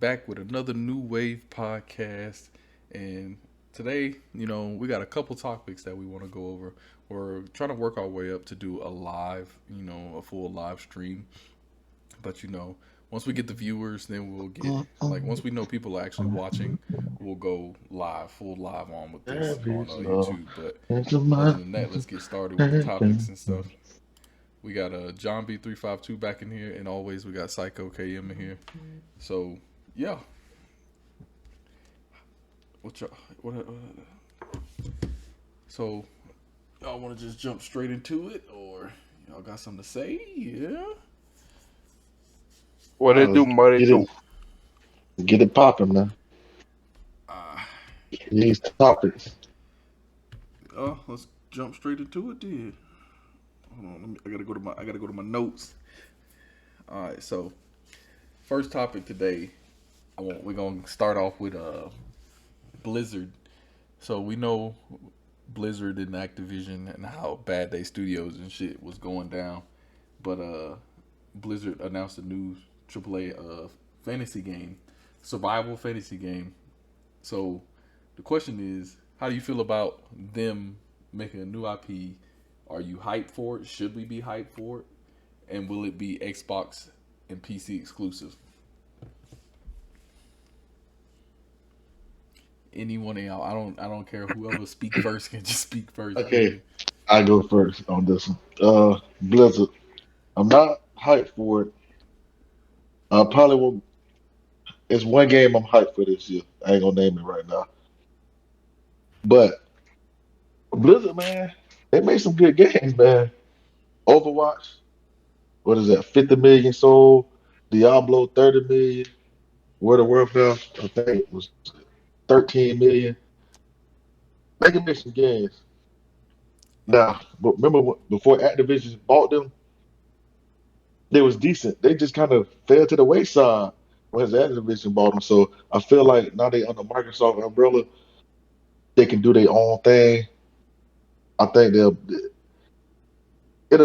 back with another New Wave podcast. And today, we got a couple topics that we want to go over. We're trying to work our way up to do a live, a full live stream. But, once we get the viewers, then we'll get, like, once we know people are actually watching, we'll go live, full live on with this There on is love YouTube. But into other my than that, let's get started with the topics and stuff. We got John B352 back in here, and always we got Psycho KM in here. So yeah, what y'all, so y'all want to just jump straight into it, or y'all got something to say? Yeah. What it do, let's what it do. get it popping, man. Uh, These topics. let's jump straight into it, then. Hold on, I gotta go to my notes. All right, so first topic today, we're gonna start off with Blizzard. So we know Blizzard and Activision and how bad they studios and shit was going down, but Blizzard announced a new AAA fantasy game, survival fantasy game. So the question is, how do you feel about them making a new IP? Are you hyped for it? Should we be hyped for it? And will it be Xbox and PC exclusive? Anyone of y'all, I don't care. Whoever speak first can just speak first. Go Okay, ahead. I go first on this one. Blizzard. I'm not hyped for it. I probably will. It's one game I'm hyped for this year. I ain't gonna name it right now. But Blizzard, man, they made some good games, man. Overwatch, what is that? 50 million sold. Diablo, 30 million. World of Warcraft, I think it was 13 million. They can make some games. Now, but remember before Activision bought them, they was decent. They just kind of fell to the wayside once Activision bought them. So I feel like now they under Microsoft umbrella, they can do their own thing. I think it'll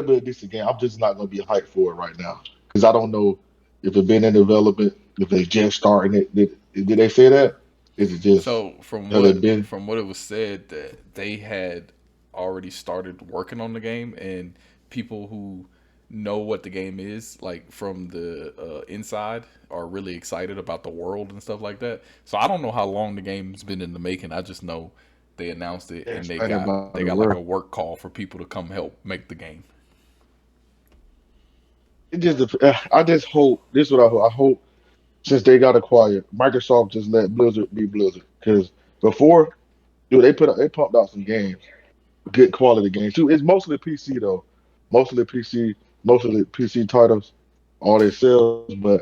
be a decent game. I'm just not gonna be hyped for it right now because I don't know if it's been in development, if they just starting it. Did they say that? Is it just So from have they what been? from what it was said that they had already started working on the game, and people who know what the game is, like from the inside, are really excited about the world and stuff like that. So I don't know how long the game's been in the making. I just know they announced it, They're and they excited got about they the got like world. a work call for people to come help make the game. I just hope this is what I hope. I hope since they got acquired, Microsoft just let Blizzard be Blizzard. Because before, dude, they pumped out some games, good quality games too. It's mostly PC though, mostly PC, mostly PC titles, all their sales. But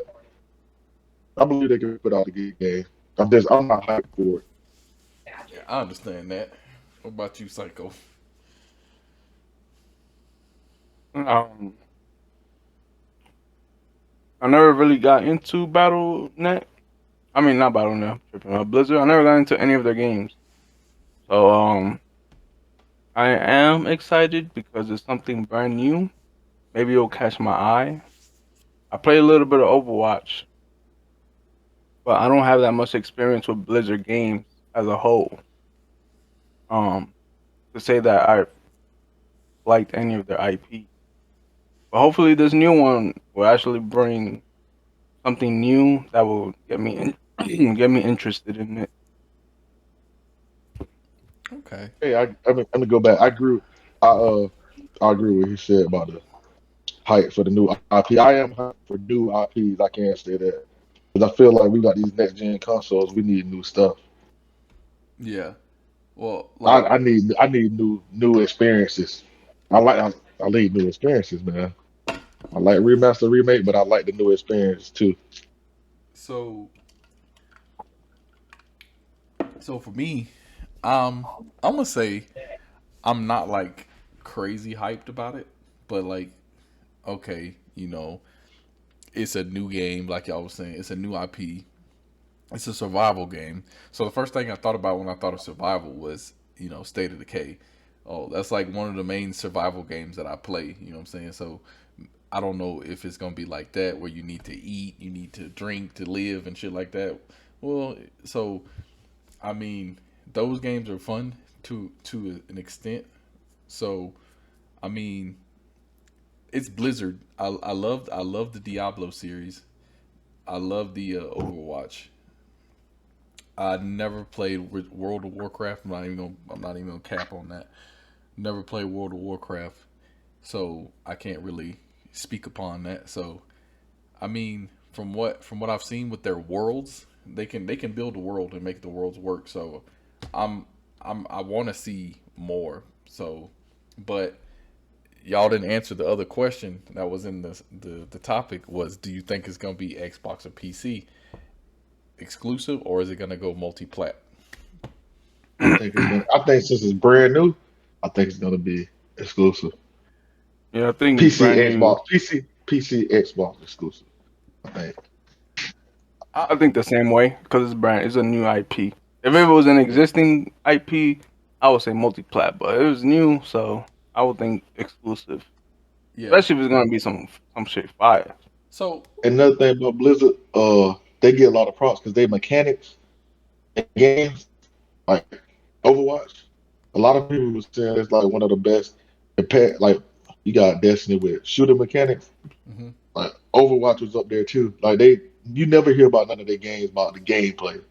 I believe they can put out a good game. I'm not hyped for it. Yeah, I understand that. What about you, Psycho? Um, I never really got into BattleNet. I mean, not BattleNet, Blizzard. I never got into any of their games. So, I am excited because it's something brand new. Maybe it'll catch my eye. I play a little bit of Overwatch, but I don't have that much experience with Blizzard games as a whole. Um, to say that I liked any of their IP. But hopefully, this new one will actually bring something new that will get me interested in it. Okay. Hey, let me go back. I agree with what he said about the hype for the new IP. I am hyped for new IPs. I can't say that because I feel like we got these next gen consoles. We need new stuff. Yeah. Well, like I need new experiences. I need new experiences, man. I like remaster remake, but I like the new experience too. so. So for me, I'm gonna say I'm not like crazy hyped about it, but like, okay, it's a new game, like y'all was saying, it's a new IP, it's a survival game. So the first thing I thought about when I thought of survival was, State of Decay. Oh, that's like one of the main survival games that I play. You know what I'm saying? So I don't know if it's gonna be like that where you need to eat, you need to drink to live and shit like that. Well, so I mean, those games are fun to an extent. So I mean, it's Blizzard. I love the Diablo series. I love the Overwatch. I never played with World of Warcraft. I'm not even gonna cap on that. Never played World of Warcraft, so I can't really speak upon that. So I mean, from what I've seen with their worlds, they can build a world and make the worlds work. So I'm I want to see more. So, but y'all didn't answer the other question that was in the topic was, do you think it's gonna be Xbox or PC exclusive, or is it gonna go multi-plat? I think since it's brand new, I think it's gonna be exclusive. Yeah, I think it's PC, brand new. Xbox, PC, Xbox exclusive. I think. I, I think the same way because it's a new IP. If it was an existing IP, I would say multi-plat, but it was new, so I would think exclusive. yeah. Especially if it's gonna be some shit fire. So Another thing about Blizzard, they get a lot of props because they mechanics in games like Overwatch. A lot of people were saying it's like one of the best. Like you got Destiny with shooting mechanics. mhm, Like Overwatch was up there too. Like you never hear about none of their games about the gameplay.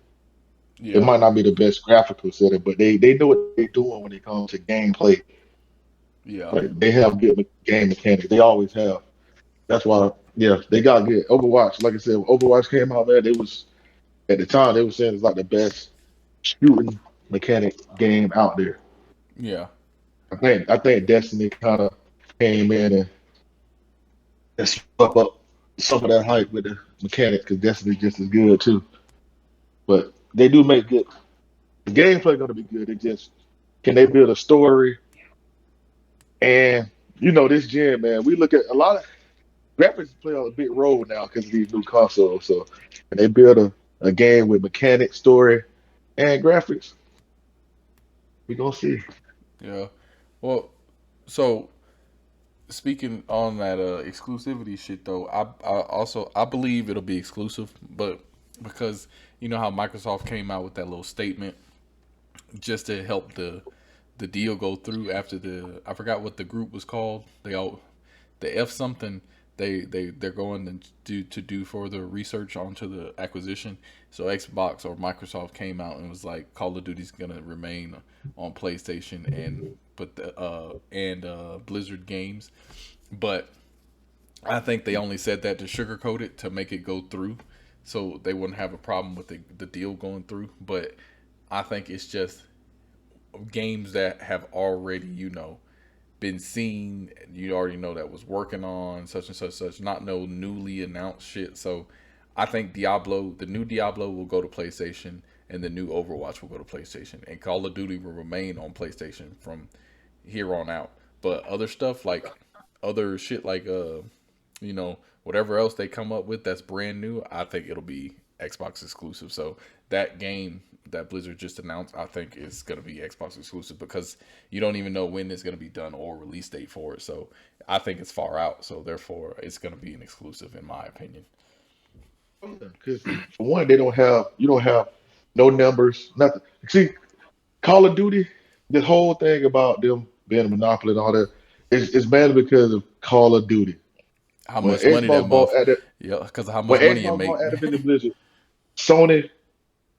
It yeah, might not be the best graphical setting, but they know what they're doing when it comes to gameplay. yeah, Like they have good game mechanics. They always have. That's why, yeah, they got good. Overwatch, like I said, when Overwatch came out, man, they was at the time they were saying it's like the best shooting mechanic game out there. yeah, I think Destiny kind of came in and swept up some of that hype with the mechanics because Destiny just as good too. But they do make good. The gameplay gonna be good. It just can they build a story and this gen, man. We look at a lot of graphics play a big role now because of these new consoles. So and they build a game with mechanics, story, and graphics. We gonna see. yeah. Well, so speaking on that exclusivity shit though, I believe it'll be exclusive, but because you know how Microsoft came out with that little statement just to help the deal go through after the I forgot what the group was called. They all the F something they're going to do further research onto the acquisition. So Xbox or Microsoft came out and was like Call of Duty's gonna remain on PlayStation and Blizzard games, but I think they only said that to sugarcoat it to make it go through, so they wouldn't have a problem with the deal going through. But I think it's just games that have already been seen. You already know that was working on such and such, not no newly announced shit. So I think the new Diablo will go to PlayStation, and the new Overwatch will go to PlayStation, and Call of Duty will remain on PlayStation from here on out. But other stuff like other shit like whatever else they come up with that's brand new, I think it'll be Xbox exclusive. So that game that Blizzard just announced, I think is going to be Xbox exclusive because you don't even know when it's going to be done or release date for it. So I think it's far out. So therefore, it's going to be an exclusive in my opinion. Because for one, you don't have no numbers, nothing. See, Call of Duty, this whole thing about them being a monopoly and all that is mainly because of Call of Duty. How When much money that Xbox bought muff? at Yeah, because of how when much money it Xbox bought make. Activision Blizzard, Sony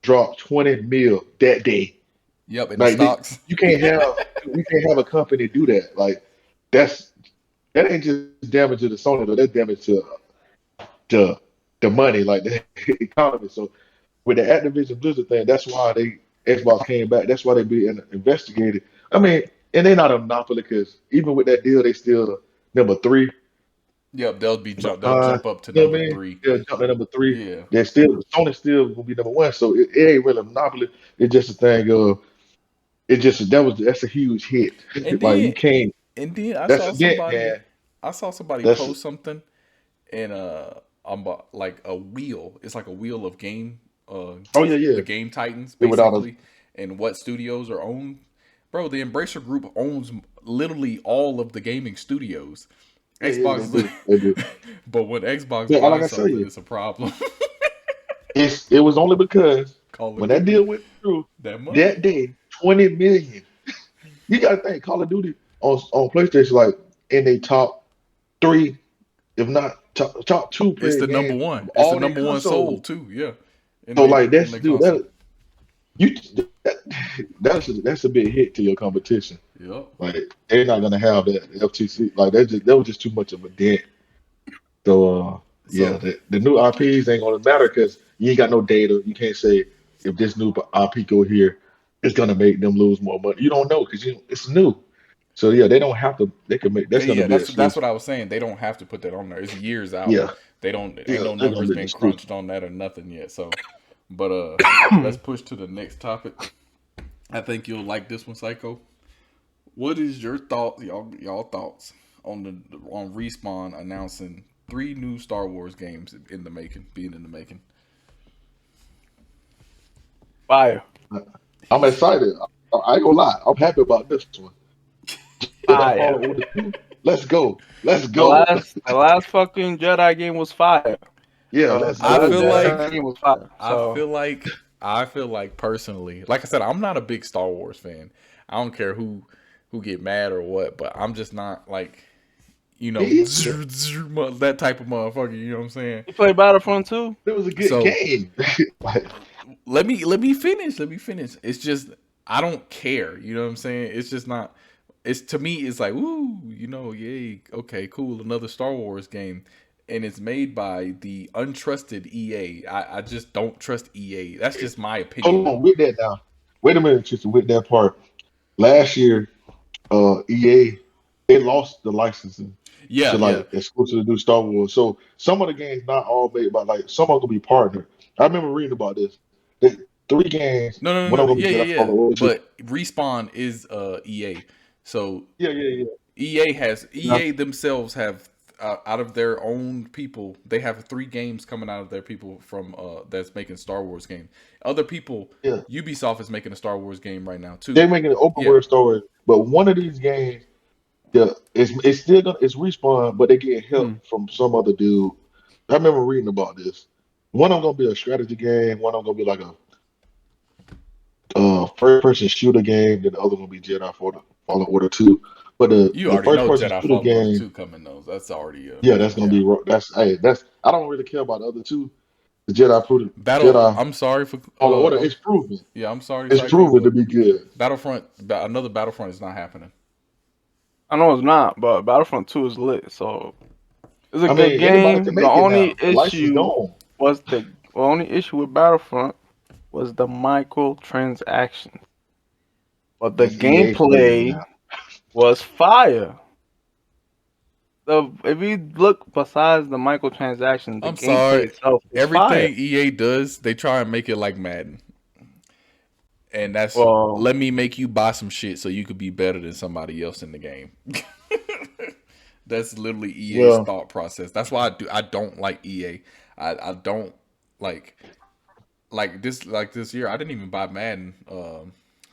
dropped 20 mil that day. Yep, in the Like stocks. you can't have a company do that. Like that's that ain't just damage to the Sony, though. That's damage to the money, like the economy. So with the Activision Blizzard thing, that's why Xbox came back. That's why they being investigated. I mean, and they're not a monopoly because even with that deal, they still number three Yep, they'll behind. jump up to You know what number I mean? three. They'll jump to number three. Yeah, They're still Sony's still gonna be number one. So it ain't really a monopoly. It's just a thing of it just that's a huge hit. and Like then you can't. and then That's a dent, man. I saw somebody That's post something and like a wheel. It's like a wheel of oh yeah, the yeah. game titans It without a basically, and what studios are owned. Bro, the Embracer Group owns literally all of the gaming studios, Yeah, Xbox, they do. They do. but when Xbox Yeah, like buys I something, say, it's a problem. it was only because Call of when that Duty, deal went through that money. that day, 20 million. You gotta think Call of Duty on PlayStation like in the top three, if not top two It's the playing number game one. of It's the all their number one consoles. sold too. Yeah, in So the like on that's the dude console. you that, that's a big hit to your competition. Yep. Like they're not gonna have that FTC. Like that was just too much of a dent. So yeah, So the new IPs ain't gonna matter because you ain't got no data. You can't say if this new IP go here, it's gonna make them lose more money. You don't know because it's new. So yeah, they don't have to. They can make that's gonna yeah, be that's exclusive. what I was saying. They don't have to put that on there. It's years out. Yeah, They don't. Ain't yeah, no they're gonna numbers be been exclusive. crunched on that or nothing yet. So, but let's push to the next topic. I think you'll like this one, Psycho. What is your thought, y'all thoughts on Respawn announcing 3 new Star Wars games in the making, being in the making? Fire. I'm excited. I ain't gonna lie. I'm happy about this one. Jedi Fire. Fallen Order 2. Let's go. Let's The go. last fucking Jedi game was fire. Yeah, The let's the I last go, feel man. Jedi like game was fire. I So feel like I feel like personally, like I said, I'm not a big Star Wars fan. I don't care who get mad or what, but I'm just not like Me either. that type of motherfucker. You know what I'm saying? you play Battlefront 2? It was a good So game. Like, let me finish. Let me finish. It's just I don't care. You know what I'm saying? It's just not. It's to me. It's like ooh, yay, okay, cool, another Star Wars game, and it's made by the untrusted EA. I just don't trust EA. That's just my hold opinion. on, with that now. Wait a minute, Tristan, with that part. Last year, EA they lost the licensing to Yeah, yeah. like exclusive to do Star Wars. So some of the games not all made by like some are gonna be partnered. I remember reading about this. That three games, No, no, one no, of no. them Yeah, be Jedi yeah, yeah. Fallen Order 2. But Respawn is EA, so Yeah, yeah, yeah. EA themselves have out of their own people, they have 3 games coming out of their people from that's making Star Wars game. Other people, Yeah. Ubisoft is making a Star Wars game right now too. They're making an open Yeah. world story, but one of these games, yeah, it's still gonna it's respawn, but they get Hmm. help from some other dude. I remember reading about this. One of them gonna be a strategy game. One of them gonna be like a first person shooter game. Then the other one will be Fallen Order 2. But You the already first know person Jedi shooter Fallen Order game, 2 coming though. That's already yeah, that's gonna yeah. be that's hey that's I don't really care about the other two. The Jedi I'm sorry for Fallen Order. It's proven. yeah, I'm sorry It's Psycho, proven to but be good. Another Battlefront is not happening. I know it's not, but Battlefront 2 is lit. So it's a I good mean, anybody can game. The make it only now. The license issue gone. was the only issue with Battlefront was the microtransactions. But the That's EA for you gameplay now. was fire. If you look besides the microtransactions, the I'm gameplay sorry. itself is fire. Everything EA does, they try and make it like Madden. And that's Well, let me make you buy some shit so you could be better than somebody else in the game. That's literally EA's Well, thought process. That's why I don't like EA. I don't like this year I didn't even buy Madden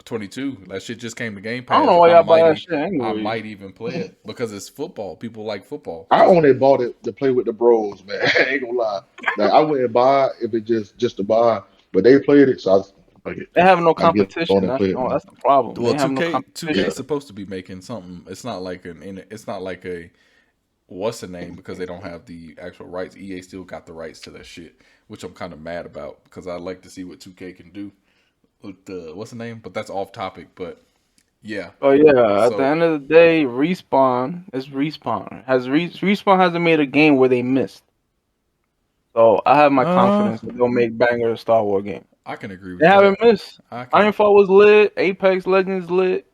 22. That shit just came to Game I don't Pass. know why y'all buy that shit I anyways. might even play it because it's football. People like football. I only bought it to play with the bros, man. I ain't gonna lie. Like I wouldn't buy it if it just to buy, but they played it, so They have no I get on competition. and play it That's now. the problem. They Well, have no 2K Yeah, competition. is supposed to be making something. It's not like it's not like a what's the name because they don't have the actual rights. EA still got the rights to that shit, which I'm kind of mad about because I like to see what 2K can do with the what's the name. But that's off topic. But yeah, Oh yeah, at the so end of the day, Respawn is Respawn. Respawn hasn't made a game where they missed. So I have my uh, confidence that they'll make banger Star Wars game. I can agree They with that. haven't missed. I can Ironfall was lit. Apex Legends lit.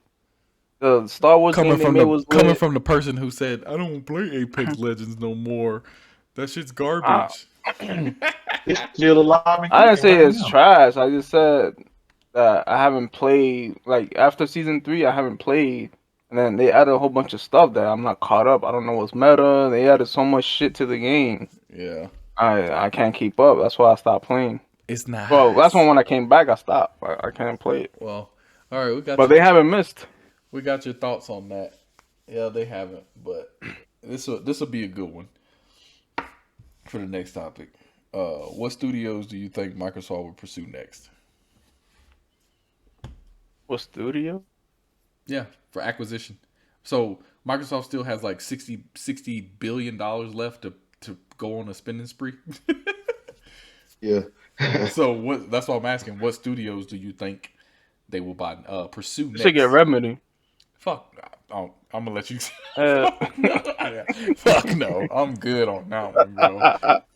The Star Wars game they made was coming lit. from the person who said I don't play Apex Legends no more. That shit's I, garbage. it's still alive and I didn't kicking say right it's now. trash. I just said that I haven't played. Like after season 3, I haven't played. And then they added a whole bunch of stuff that I'm not caught up. I don't know what's meta. They added so much shit to the game. Yeah, I can't keep up. That's why I stopped playing. it's Well, that's nice. when I came back, I stopped. I can't play it. Well, all right, But they haven't missed. we got your thoughts on that. Yeah, they haven't, but this will be a good one for the next topic. What studios do you think Microsoft would pursue next? What studio? Yeah, for acquisition. So Microsoft still has like $60 billion left to go on a spending spree. Yeah. So what? That's why I'm asking. What studios do you think they will pursue You should get next? Remedy. Fuck. I'm gonna let you. Uh, Fuck no. I'm good on that one, bro.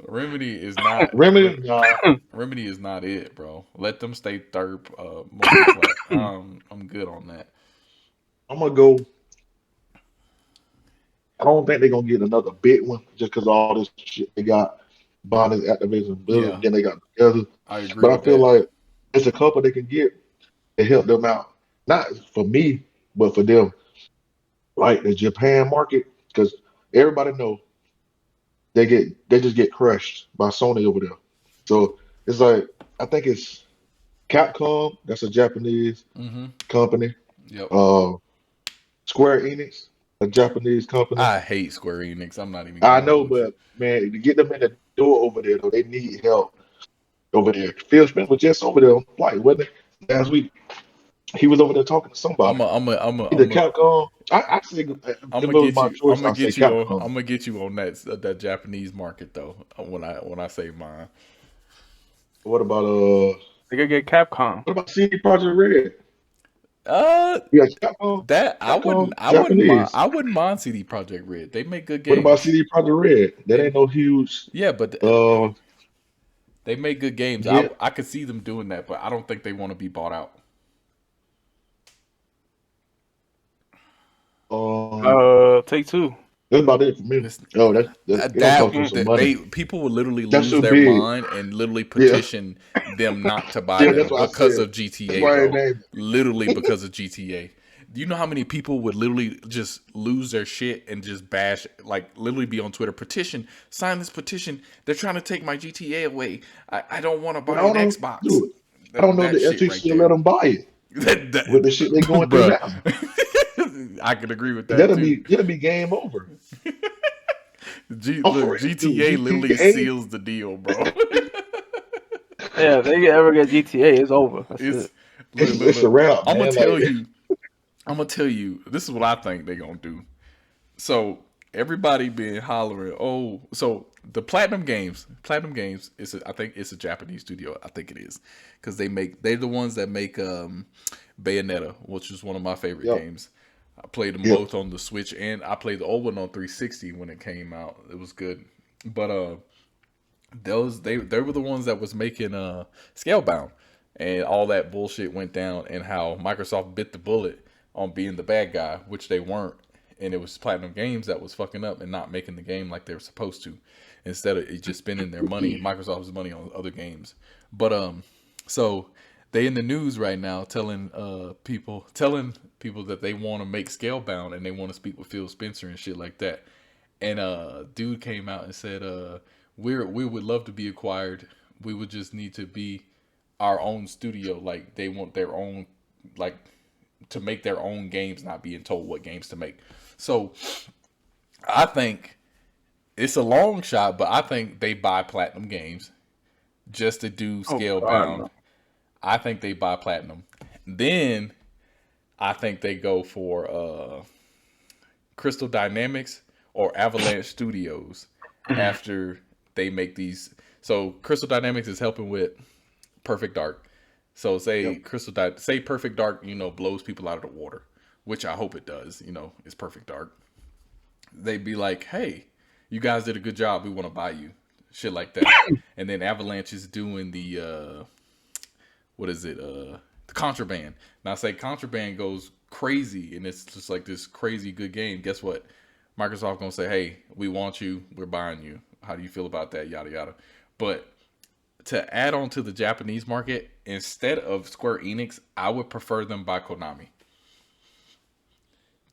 Remedy is not. Remedy, nah. Remedy is not it, bro. Let them stay third. Multiplayer. I'm good on that. I'm gonna go. I don't think they're gonna get another big one just because all this shit they got. Bonded Activision Blizzard, Yeah, then they got together. I agree But I with feel that. like it's a couple they can get to help them out. Not for me, but for them. Like the Japan market, because everybody know they just get crushed by Sony over there. So it's like I think it's Capcom, that's a Japanese Mm-hmm. company. Yep. Uh, Square Enix, a Japanese company. I hate Square Enix. I'm not even I gonna know, hold you. but man, to get them in the door over there, though, they need help over there. Phil Spencer was just over there on flight, wasn't he? Last week, he was over there talking to somebody. Either Capcom. I say if I'm it gonna was get my you. choice, I say Capcom. I'm gonna get you on that Japanese market though. When I say mine. What about they could get Capcom. what about CD Projekt Red? Uh, Yeah, Capcom, that Capcom, I Japanese. wouldn't mind CD Projekt Red. They make good What about games. CD Projekt Red? That They ain't no huge. yeah, but Uh, they make good games. yeah. I could see them doing that, but I don't think they want to be bought out. Um, Take two. that's about it for me. It's, Oh, that's it gonna cost them some money. they people would literally That's lose too their big. mind and literally Yeah, petition them not to buy yeah. That's them what I because said. of That's GTA, why I bro. named Literally because of GTA. Do you know how many people would literally just lose their shit and just bash, like literally be on Twitter, petition, sign this petition. They're trying to take my GTA away. I don't want to But buy I an don't Xbox. do it. I don't know if That the shit right FTC will let there. them buy it with the shit they going through Bruh. now. I could agree with that That'll too. be game over. Oh, Look, for real, dude. GTA literally GTA, seals the deal, bro. Yeah, if they ever get GTA, it's over. That's It's it. it's a look. wrap, I'm gonna man. tell Like you. I'm gonna tell you. This is what I think they're gonna do. So everybody been hollering. Oh, so the Platinum Games is I think it's a Japanese studio. I think it is because they're the ones that make Bayonetta, which is one of my favorite yep, games. I played them yep. both on the Switch and I played the old one on 360 when it came out. It was good, but they were the ones that was making Scalebound, and all that bullshit went down, and how Microsoft bit the bullet on being the bad guy, which they weren't, and it was Platinum Games that was fucking up and not making the game like they were supposed to, instead of it just spending their money, Microsoft's money on other games. But so they in the news right now telling people that they want to make Scalebound and they want to speak with Phil Spencer and shit like that. And dude came out and said, we would love to be acquired. We would just need to be our own studio. Like they want their own, like to make their own games, not being told what games to make. So I think it's a long shot, but I think they buy Platinum Games just to do Oh God, Scalebound. no. I think they buy Platinum. Then I think they go for Crystal Dynamics or Avalanche Studios after they make these. So Crystal Dynamics is helping with Perfect Dark. So Yep. say Perfect Dark, blows people out of the water, which I hope it does. It's Perfect Dark. They'd be like, hey, you guys did a good job. We want to buy you, shit like that. And then Avalanche is doing the what is it? The Contraband. Now say Contraband goes crazy and it's just like this crazy good game. Guess what? Microsoft gonna say, hey, we want you, we're buying you. How do you feel about that? Yada yada. But to add on to the Japanese market, instead of Square Enix, I would prefer them by Konami.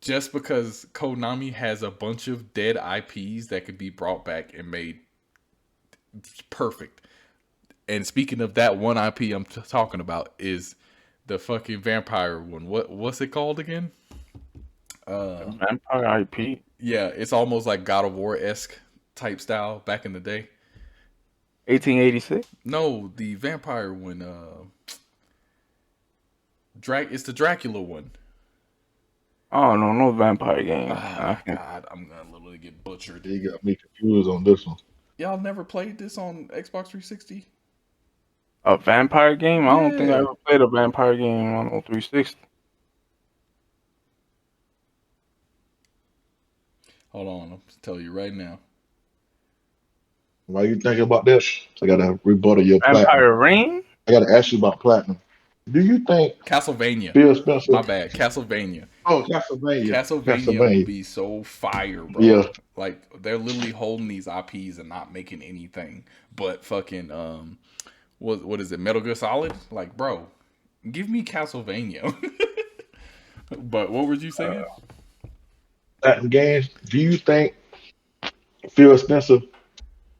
Just because Konami has a bunch of dead IPs that could be brought back and made perfect. And speaking of that one IP I'm talking about is the fucking vampire one. What's it called again? Uh, Vampire IP. yeah, it's almost like God of War esque type style back in the day. 1886. No, the vampire one. It's the Dracula one. Oh no, no vampire game. Oh God, I'm gonna literally get butchered. They got me confused on this one. Y'all never played this on Xbox 360? A vampire game? I don't think I Yeah. ever played a vampire game on 360. Hold on, I'll tell you right now. Why you thinking about this? I gotta rebuttal your platinum. Vampire Ring? I gotta ask you about platinum. Do you think Castlevania. Phil Spencer? My bad. Castlevania. Oh, Castlevania. Castlevania will Castlevania. be so fire, bro. Yeah. Like they're literally holding these IPs and not making anything. But fucking what is it? Metal Gear Solid? Like, bro, give me Castlevania. But what were you saying? Platinum Games. Do you think Phil Spencer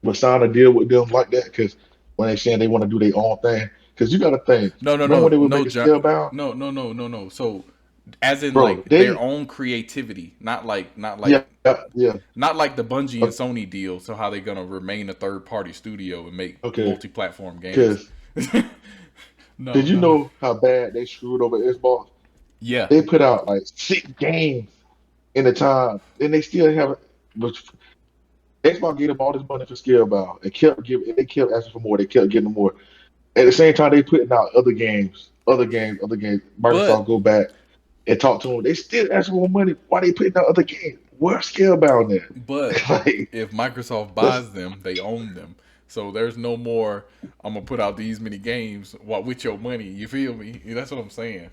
would sign a deal with them like that? Because when they saying they want to do their own thing, because you got to think. No, Remember when they were making John. Scalebound? No. So, as in Bro, like they their own creativity, not like yeah, yeah. not like the Bungie and Okay, Sony deal. So how they gonna remain a third party studio and make okay. multi-platform games? Because No, did you no. know how bad they screwed over Xbox? Yeah, They put out like 6 games in a time, and they still haven't. But Xbox gave them all this money for Scalebound, and kept giving. They kept asking for more. They kept getting more. At the same time, they putting out other games, other games, other games. but Microsoft go back and talk to them. They still ask for more money. Why they putting out other games? Where's Scalebound but at? Like, if Microsoft let's, buys them, they own them. So there's no more. I'm gonna put out these many games with your money. You feel me? That's what I'm saying.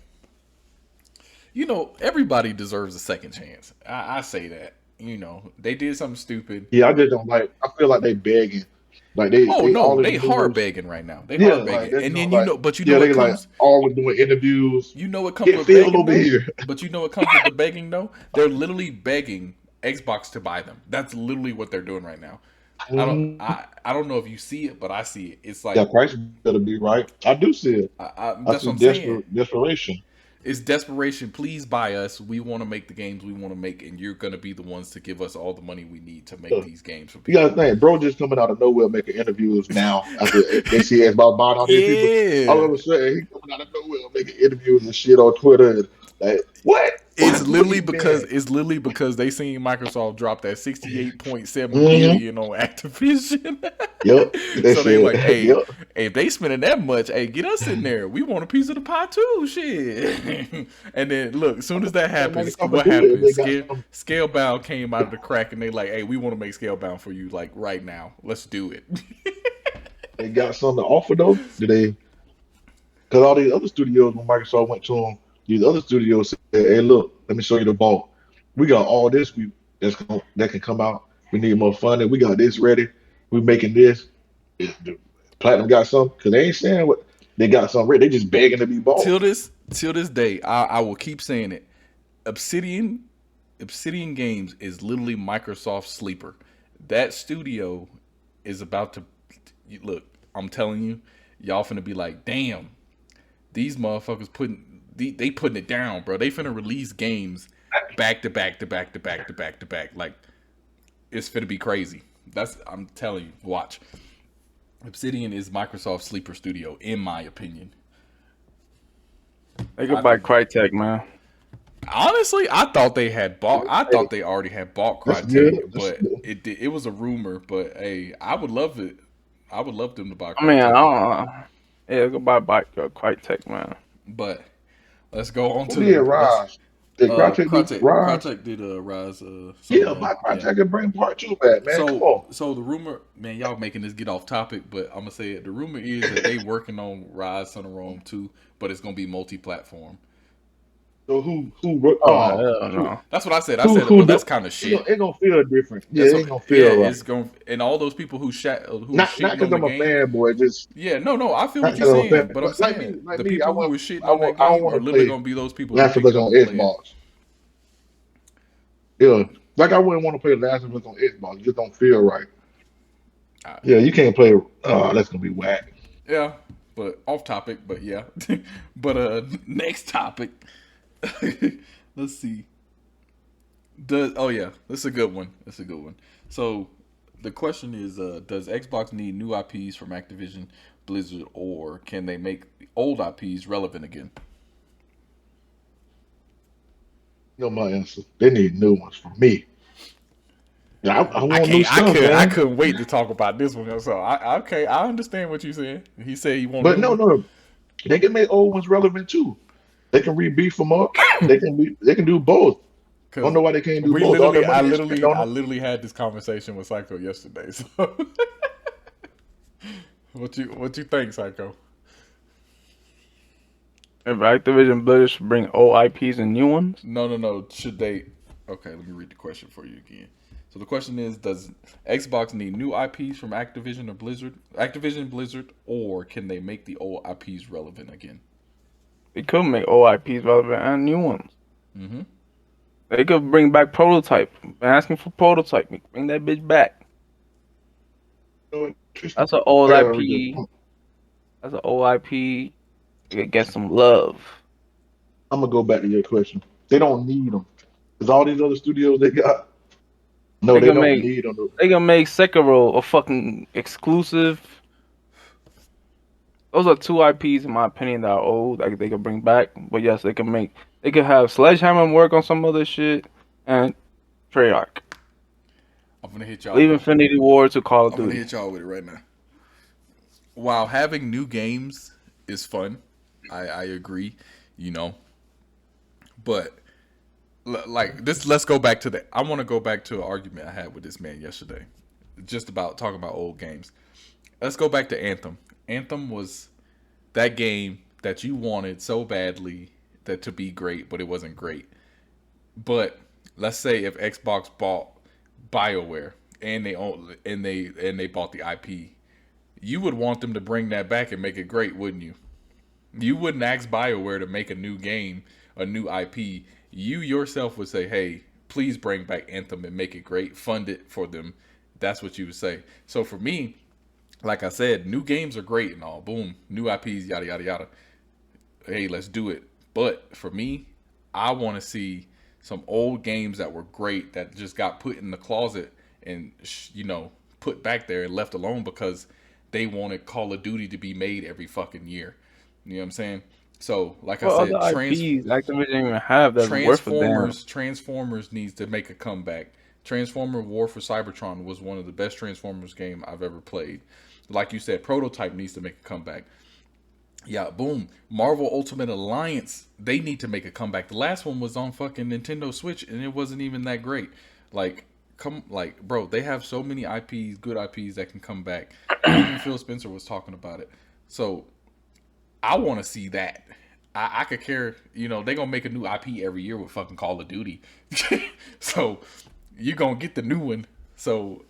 Everybody deserves a second chance. I say that. They did something stupid. yeah, I just don't like. I feel like they begging. Like they, Oh they no, all in they the hard news. begging right now. They Yeah, hard like begging, that's and then like, but yeah, they it like comes. always doing interviews. It comes Get with Phil begging over though. here. But it comes with the begging though. They're literally begging Xbox to buy them. That's literally what they're doing right now. Mhm. I don't know if you see it, but I see it. It's like That price better be right. I do see it. I that's what see I'm saying. desperation. It's desperation. Please buy us. We want to make the games we want to make, and you're gonna be the ones to give us all the money we need to make Yeah. these games for You gotta people. think, bro, just coming out of nowhere making interviews now after they see us about buying all these people. All Yeah. of a sudden, he coming out of nowhere making interviews and shit on Twitter. And like, what? It's What do literally you because mean? they seen Microsoft drop that 68.7 Mm-hmm. billion on Activision. Yep. They So they like, said, hey, yep. if they spending that much, hey, get us in there. We want a piece of the pie too, shit. And then look, as soon as that And happens, Microsoft will what do it if they happens? got some. Scalebound came out of the crack, and they like, hey, we want to make Scalebound for you, like right now. Let's do it. They got something to offer though. Do they? Because all these other studios, when Microsoft went to them, these other studios said, "Hey, look, let me show you the vault. We got all this. That can come out. We need more funding. We got this ready. We making this. The Platinum got something because they ain't saying what they got something ready. They just begging to be bought. Till this day, I will keep saying it. Obsidian Obsidian Games is literally Microsoft's sleeper. That studio is about to look. I'm telling you, y'all finna be like, damn, these motherfuckers they putting it down, bro. They finna release games back to back to back to back to back to back. Like it's finna be crazy. I'm telling you, watch. Obsidian is Microsoft's sleeper studio, in my opinion. They could buy Crytek, man. Honestly, I thought they had bought. I Hey, thought they already had bought that's good. Crytek, That's but good. it was a rumor. But hey, I would love it. I would love them to buy I mean, I Crytek. don't. Yeah, go buy Crytek, man. But let's go on Who to did the let's Rise? Did Crytek do Rise? Crytek did Rise. Yeah, So buy yeah. Crytek and bring part two back, man. Come So on. so the rumor, man, y'all making this get off topic, but I'm gonna say it. The rumor is that they working on Rise Son of Rome 2, but it's gonna be multi-platform. So who Oh hell who no. That's what I said. I who said, who well, do that's kind of it gonna, shit. it gonna feel different. Yeah, That's it what, ain't gonna yeah, feel right. it's going, and all those people who Not shitting because on the I'm a game. fanboy, just Yeah, no, I feel not what you're because I'm a saying, fan. but I'm But saying like the me, I people who want are shitting on that I don't game want are to literally play gonna be those people who Last of pick Us it up on and play it. Xbox. Yeah, like I wouldn't want to play Last of Us on Xbox. It just don't feel right. Uh, Yeah, you can't play. Oh, that's gonna be whack. yeah, but off topic, but yeah. But next topic. Let's see. Oh yeah, that's a good one. That's a good one. So the question is, does Xbox need new IPs from Activision, Blizzard, or can they make old IPs relevant again? You know my answer. They need new ones from me. Yeah, I I want new can't. stuff, I man. couldn't wait to talk about this one. So okay. I understand what you said. He said he want But new no, one. no, they can make old ones relevant too. They can rebeef them up. They can do both. I don't Cause know why they can't do we both. All literally, that money they spend on I them. literally had this conversation with Psycho yesterday. So what you think, Psycho? If Activision Blizzard should bring old IPs and new ones, No, no, no. Should they? Okay, let me read the question for you again. So the question is, does Xbox need new IPs from Activision Blizzard, or can they make the old IPs relevant again? they could make old IPs relevant and new ones. Mm-hmm. They could bring back Prototype. Been asking for Prototype. Bring that bitch back. You know, Tristan, That's an old I gotta read this. IP. That's an old IP. You could get some love. I'm gonna go back to your question. They don't need them because all these other studios they got. No, They they can don't make need them. they can make Sekiro a fucking exclusive. Those are two IPs in my opinion that are old. Like they could bring back. But yes, they can make. They could have Sledgehammer work on some other shit and Treyarch. I'm gonna hit y'all Leave with. Infinity War to Call of I'm gonna Duty. hit y'all with it right now. While having new games is fun, I agree. You know, but like this, let's go back to the. I want to go back to an argument I had with this man yesterday, just about talking about old games. Let's go back to Anthem. Anthem was that game that you wanted so badly that to be great, but it wasn't great. But let's say if Xbox bought BioWare and they bought the IP, you would want them to bring that back and make it great, wouldn't you? You wouldn't ask BioWare to make a new game, a new IP. You yourself would say, "Hey, please bring back Anthem and make it great. Fund it for them." That's what you would say. So for me, like I said, new games are great and all. Boom, new IPs, yada yada yada. Hey, let's do it. But for me, I want to see some old games that were great that just got put in the closet and put back there and left alone because they wanted Call of Duty to be made every fucking year. You know what I'm saying? So, like I What other said, IPs Activision even have that's worth a damn? Transformers needs to make a comeback. Transformer War for Cybertron was one of the best Transformers game I've ever played. Like you said, Prototype needs to make a comeback. Yeah, boom. Marvel Ultimate Alliance, they need to make a comeback. The last one was on fucking Nintendo Switch and it wasn't even that great. Bro, they have so many IPs, good IPs that can come back. Even Phil Spencer was talking about it. So I want to see that. I could care, they're going to make a new IP every year with fucking Call of Duty. So you're going to get the new one. So,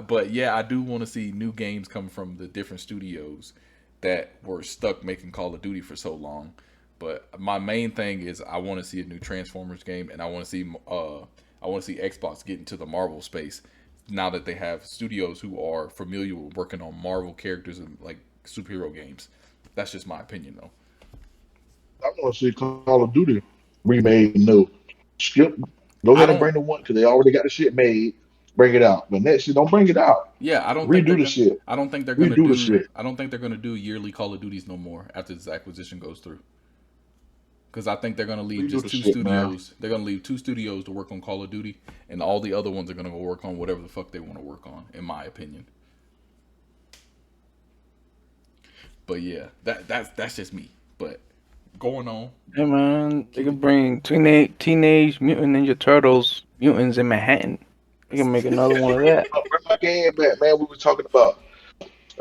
but yeah, I do want to see new games come from the different studios that were stuck making Call of Duty for so long. But my main thing is I want to see a new Transformers game, and I want to see Xbox get into the Marvel space now that they have studios who are familiar with working on Marvel characters and like superhero games. That's just my opinion, though. I want to see Call of Duty remade. No, skip. Go I ahead and don't. bring the one because they already got the shit made. Bring it out. But next shit, don't bring it out. Yeah, I don't think they're Redo the gonna. shit. I don't think they're gonna Redo the do. shit. I don't think they're gonna do yearly Call of Duties no more after this acquisition goes through. Because I think they're gonna leave Redo just the two shit, man. studios. They're gonna leave two studios to work on Call of Duty, and all the other ones are gonna go work on whatever the fuck they want to work on. In my opinion. But yeah, that's just me. But going on. Hey man, they could bring Teenage Mutant Ninja Turtles Mutants in Manhattan. They can make another one of that. Bring my game back, man. We were talking about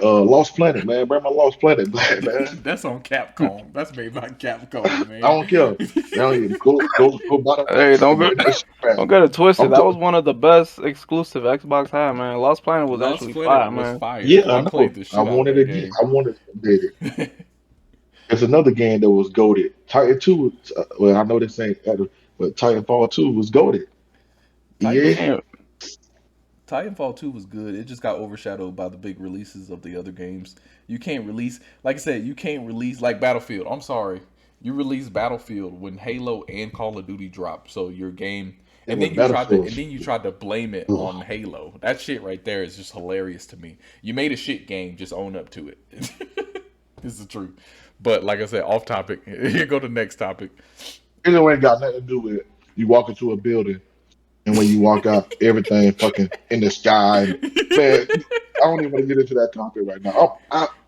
Lost Planet, man. Bring my Lost Planet back, man. That's on Capcom. That's made by Capcom, I man. don't care. Now you go bottom Hey, and bring that shit back. don't get it twisted. I'm That t- was one of the best exclusive Xbox had, man. Lost Planet was Lost actually Planet fire, was man. fire. yeah, I I played know. the I shit out of wanted that it again. game. I wanted did it. There's another game that was goaded. Titan 2, well, I know this ain't, but Titanfall 2 was goaded. Titan EA, Damn. Titanfall 2 was good. It just got overshadowed by the big releases of the other games. You can't release, like I said, you can't release like Battlefield. I'm sorry. You release Battlefield when Halo and Call of Duty drop. So your game It And was then you tried to, and Battlefield. then you tried to blame it Ugh. on Halo. That shit right there is just hilarious to me. You made a shit game, just own up to it. This is the truth. But like I said, off topic. Here go to the next topic. It ain't got nothing to do with it. You walk into a building and when you walk out, everything fucking in the sky. Man, I don't even want to get into that topic right now.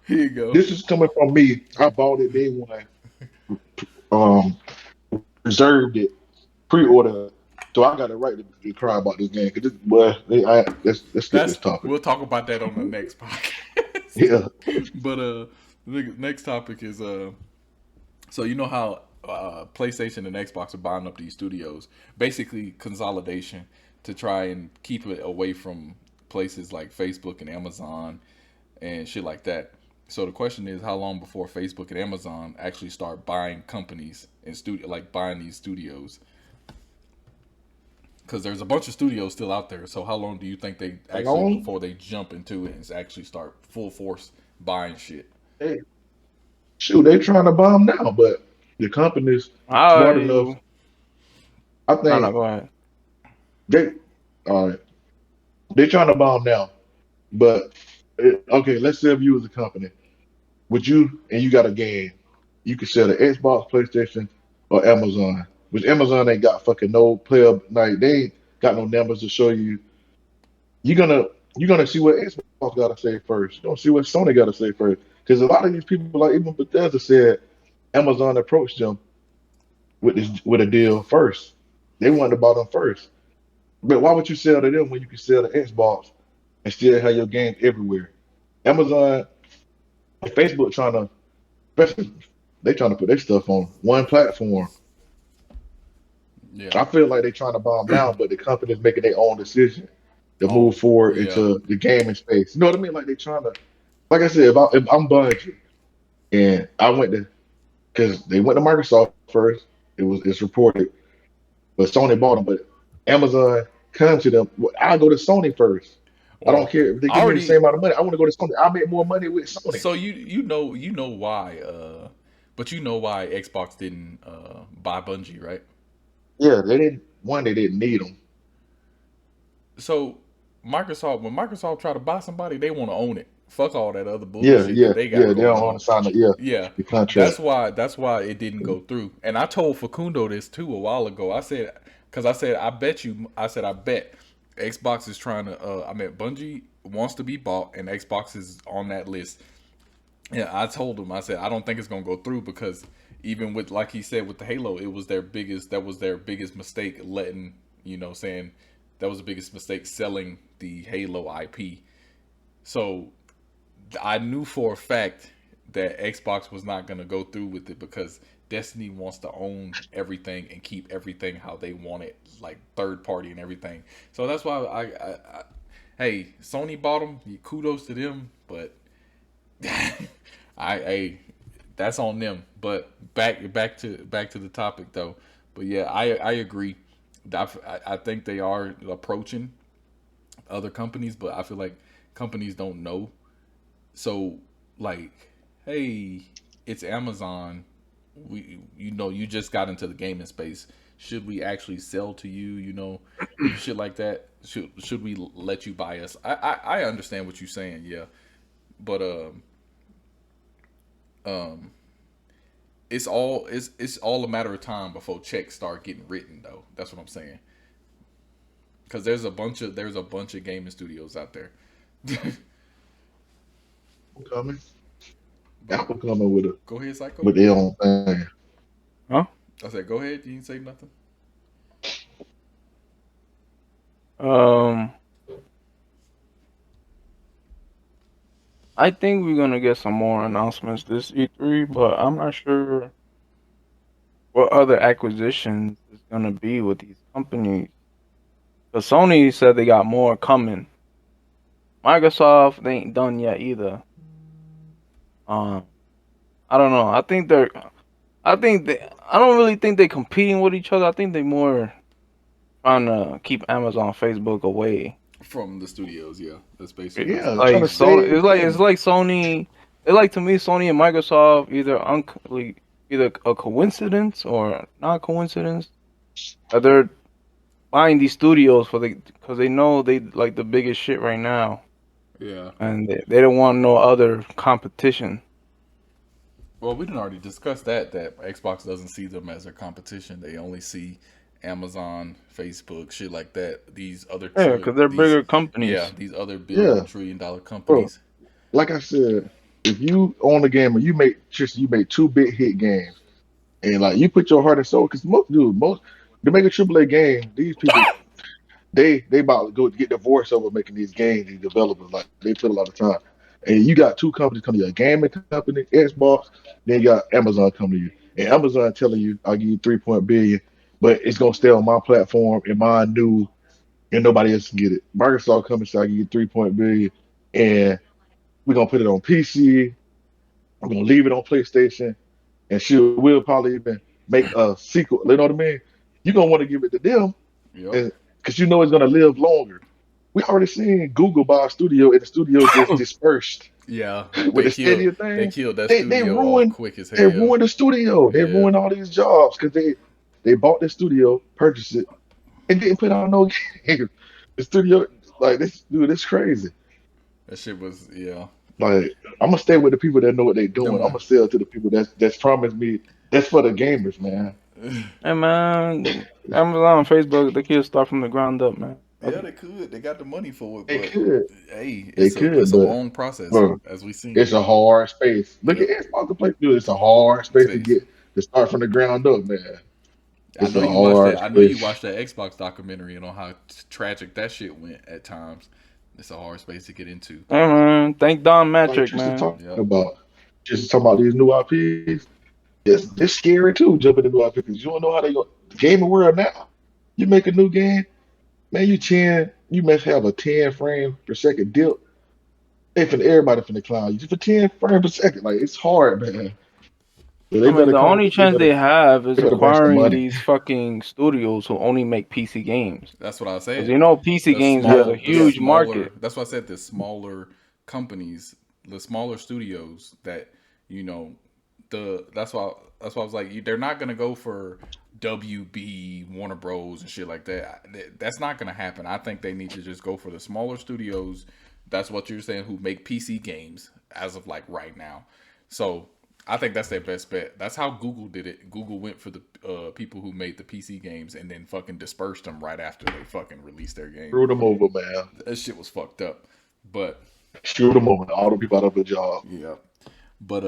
Here you go. This is coming from me. I bought it day one, um, reserved it, pre-order. So I got a right to cry about this game. Cause this, boy, let's skip this topic. We'll talk about that on the next podcast. Yeah, But the next topic is so you know how PlayStation and Xbox are buying up these studios, basically consolidation to try and keep it away from places like Facebook and Amazon and shit like that. So the question is, how long before Facebook and Amazon actually start buying companies and buying these studios? Because there's a bunch of studios still out there. So how long do you think they actually before they jump into it and actually start full force buying shit? hey, shoot, they trying to bomb now, but the company's smart enough. I No, think go ahead. they, all right, they trying to bomb now. But okay, let's say if you was a company, would you and you got a game, you could sell the Xbox, PlayStation, or Amazon. Which Amazon ain't got fucking no player, like they ain't got no numbers to show you. You're gonna you're gonna see what Xbox gotta say first. You're gonna see what Sony gotta say first. Because a lot of these people, like even Bethesda said, Amazon approached them with a deal first. They wanted to buy them first. But why would you sell to them when you can sell to Xbox and still have your games everywhere? Amazon and Facebook trying to, especially they trying to put their stuff on one platform. Yeah. I feel like they're trying to bomb now, but the company's making their own decision to Oh, move forward yeah. into the gaming space. You know what I mean? Like they trying to, like I said, if I'm Bungie and I went to, because they went to Microsoft first, it's reported, but Sony bought them. But Amazon come to them. I go to Sony first. I don't Well, care if they I give me the already. same amount of money. I want to go to Sony. I make more money with Sony. So you know why, but you know why Xbox didn't buy Bungie, right? Yeah, they didn't. One, they didn't need them. So when Microsoft try to buy somebody, they want to own it. Fuck all that other Yeah, bullshit that yeah, they got yeah. They going don't want on. to sign it. Yeah, Yeah, the contract. that's why it didn't go through. And I told Facundo this too a while ago. I said because I said I bet you. I said I bet Xbox is trying to. I mean Bungie wants to be bought, and Xbox is on that list. Yeah, I told him. I said I don't think it's gonna go through because even with like he said with the Halo, it was their biggest. That was their biggest mistake. Letting saying that was the biggest mistake selling the Halo IP. So I knew for a fact that Xbox was not going to go through with it because Destiny wants to own everything and keep everything how they want it, like third party and everything. So that's why hey, Sony bought them. Kudos to them, but I that's on them. But back to the topic though. But yeah, I agree. I think they are approaching other companies, but I feel like companies don't know. So like, hey, it's Amazon. You just got into the gaming space. Should we actually sell to you? Shit like that. Should we let you buy us? I understand what you're saying, yeah, but um, it's all a matter of time before checks start getting written though. That's what I'm saying. Because there's a bunch of gaming studios out there. Coming. But Apple coming with a go ahead, Psycho. with their own thing. Huh? I said, go ahead. You didn't say nothing. Um, I think we're gonna get some more announcements this E3, but I'm not sure what other acquisitions is gonna be with these companies. But Sony said they got more coming. Microsoft, they ain't done yet either. Um, I don't know. I don't really think they're competing with each other. I think they more trying to keep Amazon, Facebook away. From the studios, yeah. That's basically what it Yeah, sounds trying Like to Sony, save it's them. like Sony. It's like to me, Sony and Microsoft either a coincidence or not coincidence. They're buying these studios because they know they like the biggest shit right now, Yeah. and they don't want no other competition. Well, we didn't already discuss that Xbox doesn't see them as their competition. They only see Amazon, Facebook, shit like that. These other Yeah, because they're bigger companies. these other Yeah, billion trillion dollar bro. companies. Like I said, if you own a game and you make two big hit games, and like you put your heart and soul, because most to make a AAA game, these people they about to go get divorced over making these games. These developers like they put a lot of time, and you got two companies coming to you, a gaming company, Xbox, then you got Amazon coming to you, and Amazon telling you I'll give you 3 billion, but it's gonna stay on my platform and my new, and nobody else can get it. Microsoft coming and say I give you 3 billion, and we're gonna put it on PC. I'm gonna leave it on PlayStation, and we'll probably even make a sequel. You know what I mean? You're gonna want to give it to them, Yep. and because you know it's gonna live longer. We already seen Google buy a studio, and the studio just dispersed Yeah. with the Stadia They thing. killed that They studio off ruined quick as they hell. ruined the studio. They Yeah. ruined all these jobs because they bought the studio, purchased it, and didn't put out no game. The studio, like this, dude, it's crazy. That shit was, yeah. Like I'm gonna stay with the people that know what they're doing. I'm Doing. gonna sell to the people that's promised me. That's for the gamers, man. Hey man, Amazon and Facebook, they can start from the ground up, man. Yeah, they could. They got the money for it, They but could, hey, they it's could, a but long process bro, as we seen. it's a hard space. Look at Yep. Xbox to play through. It's a hard space to Space. get to start from the ground up, man. I It's know a you watched hard that. I know you space. watched that Xbox documentary and on how tragic that shit went at times. It's a hard space to get into. Hey man, thank Don Like Matrick, Tristan man. talking Yep. about, just talking about these new IPs. It's scary too, jumping into new IP because you don't know how they go. The gaming world now, you make a new game, man. You must have a 10 frame per second dip. Everybody finna clown you for 10 frames per second. Like it's hard, man. So I mean, the only chance they have they is better bring some acquiring money. these fucking studios who only make PC games. That's what I Because said. you know, PC games has Yeah, a yeah. huge market. That's why I said the smaller companies, the smaller studios that you know, that's why I was like, they're not gonna go for WB, Warner Bros. And shit like that. That's not gonna happen. I think they need to just go for the smaller studios. That's what you're saying, who make PC games as of like right now. So I think that's their best bet. That's how Google did it. Google went for the people who made the PC games and then fucking dispersed them right after they fucking released their game. Screw them over, man. That shit was fucked up. But Shoot them over. All the people out of a job. yeah. But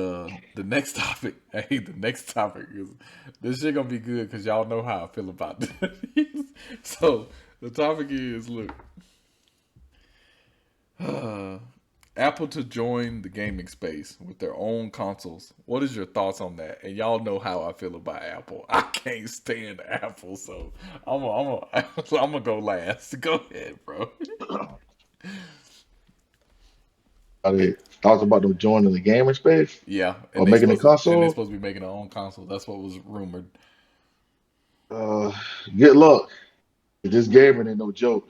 the next topic, hey, the next topic is this shit gonna be good because y'all know how I feel about this. So the topic is look, Apple to join the gaming space with their own consoles. What is your thoughts on that? And y'all know how I feel about Apple. I can't stand Apple, so I'm gonna go last. Go ahead, bro. They thoughts about them joining the gaming space Yeah, or making a and they console. supposed to be making their own console. That's what was rumored. Uh, Good luck. This gaming ain't no joke.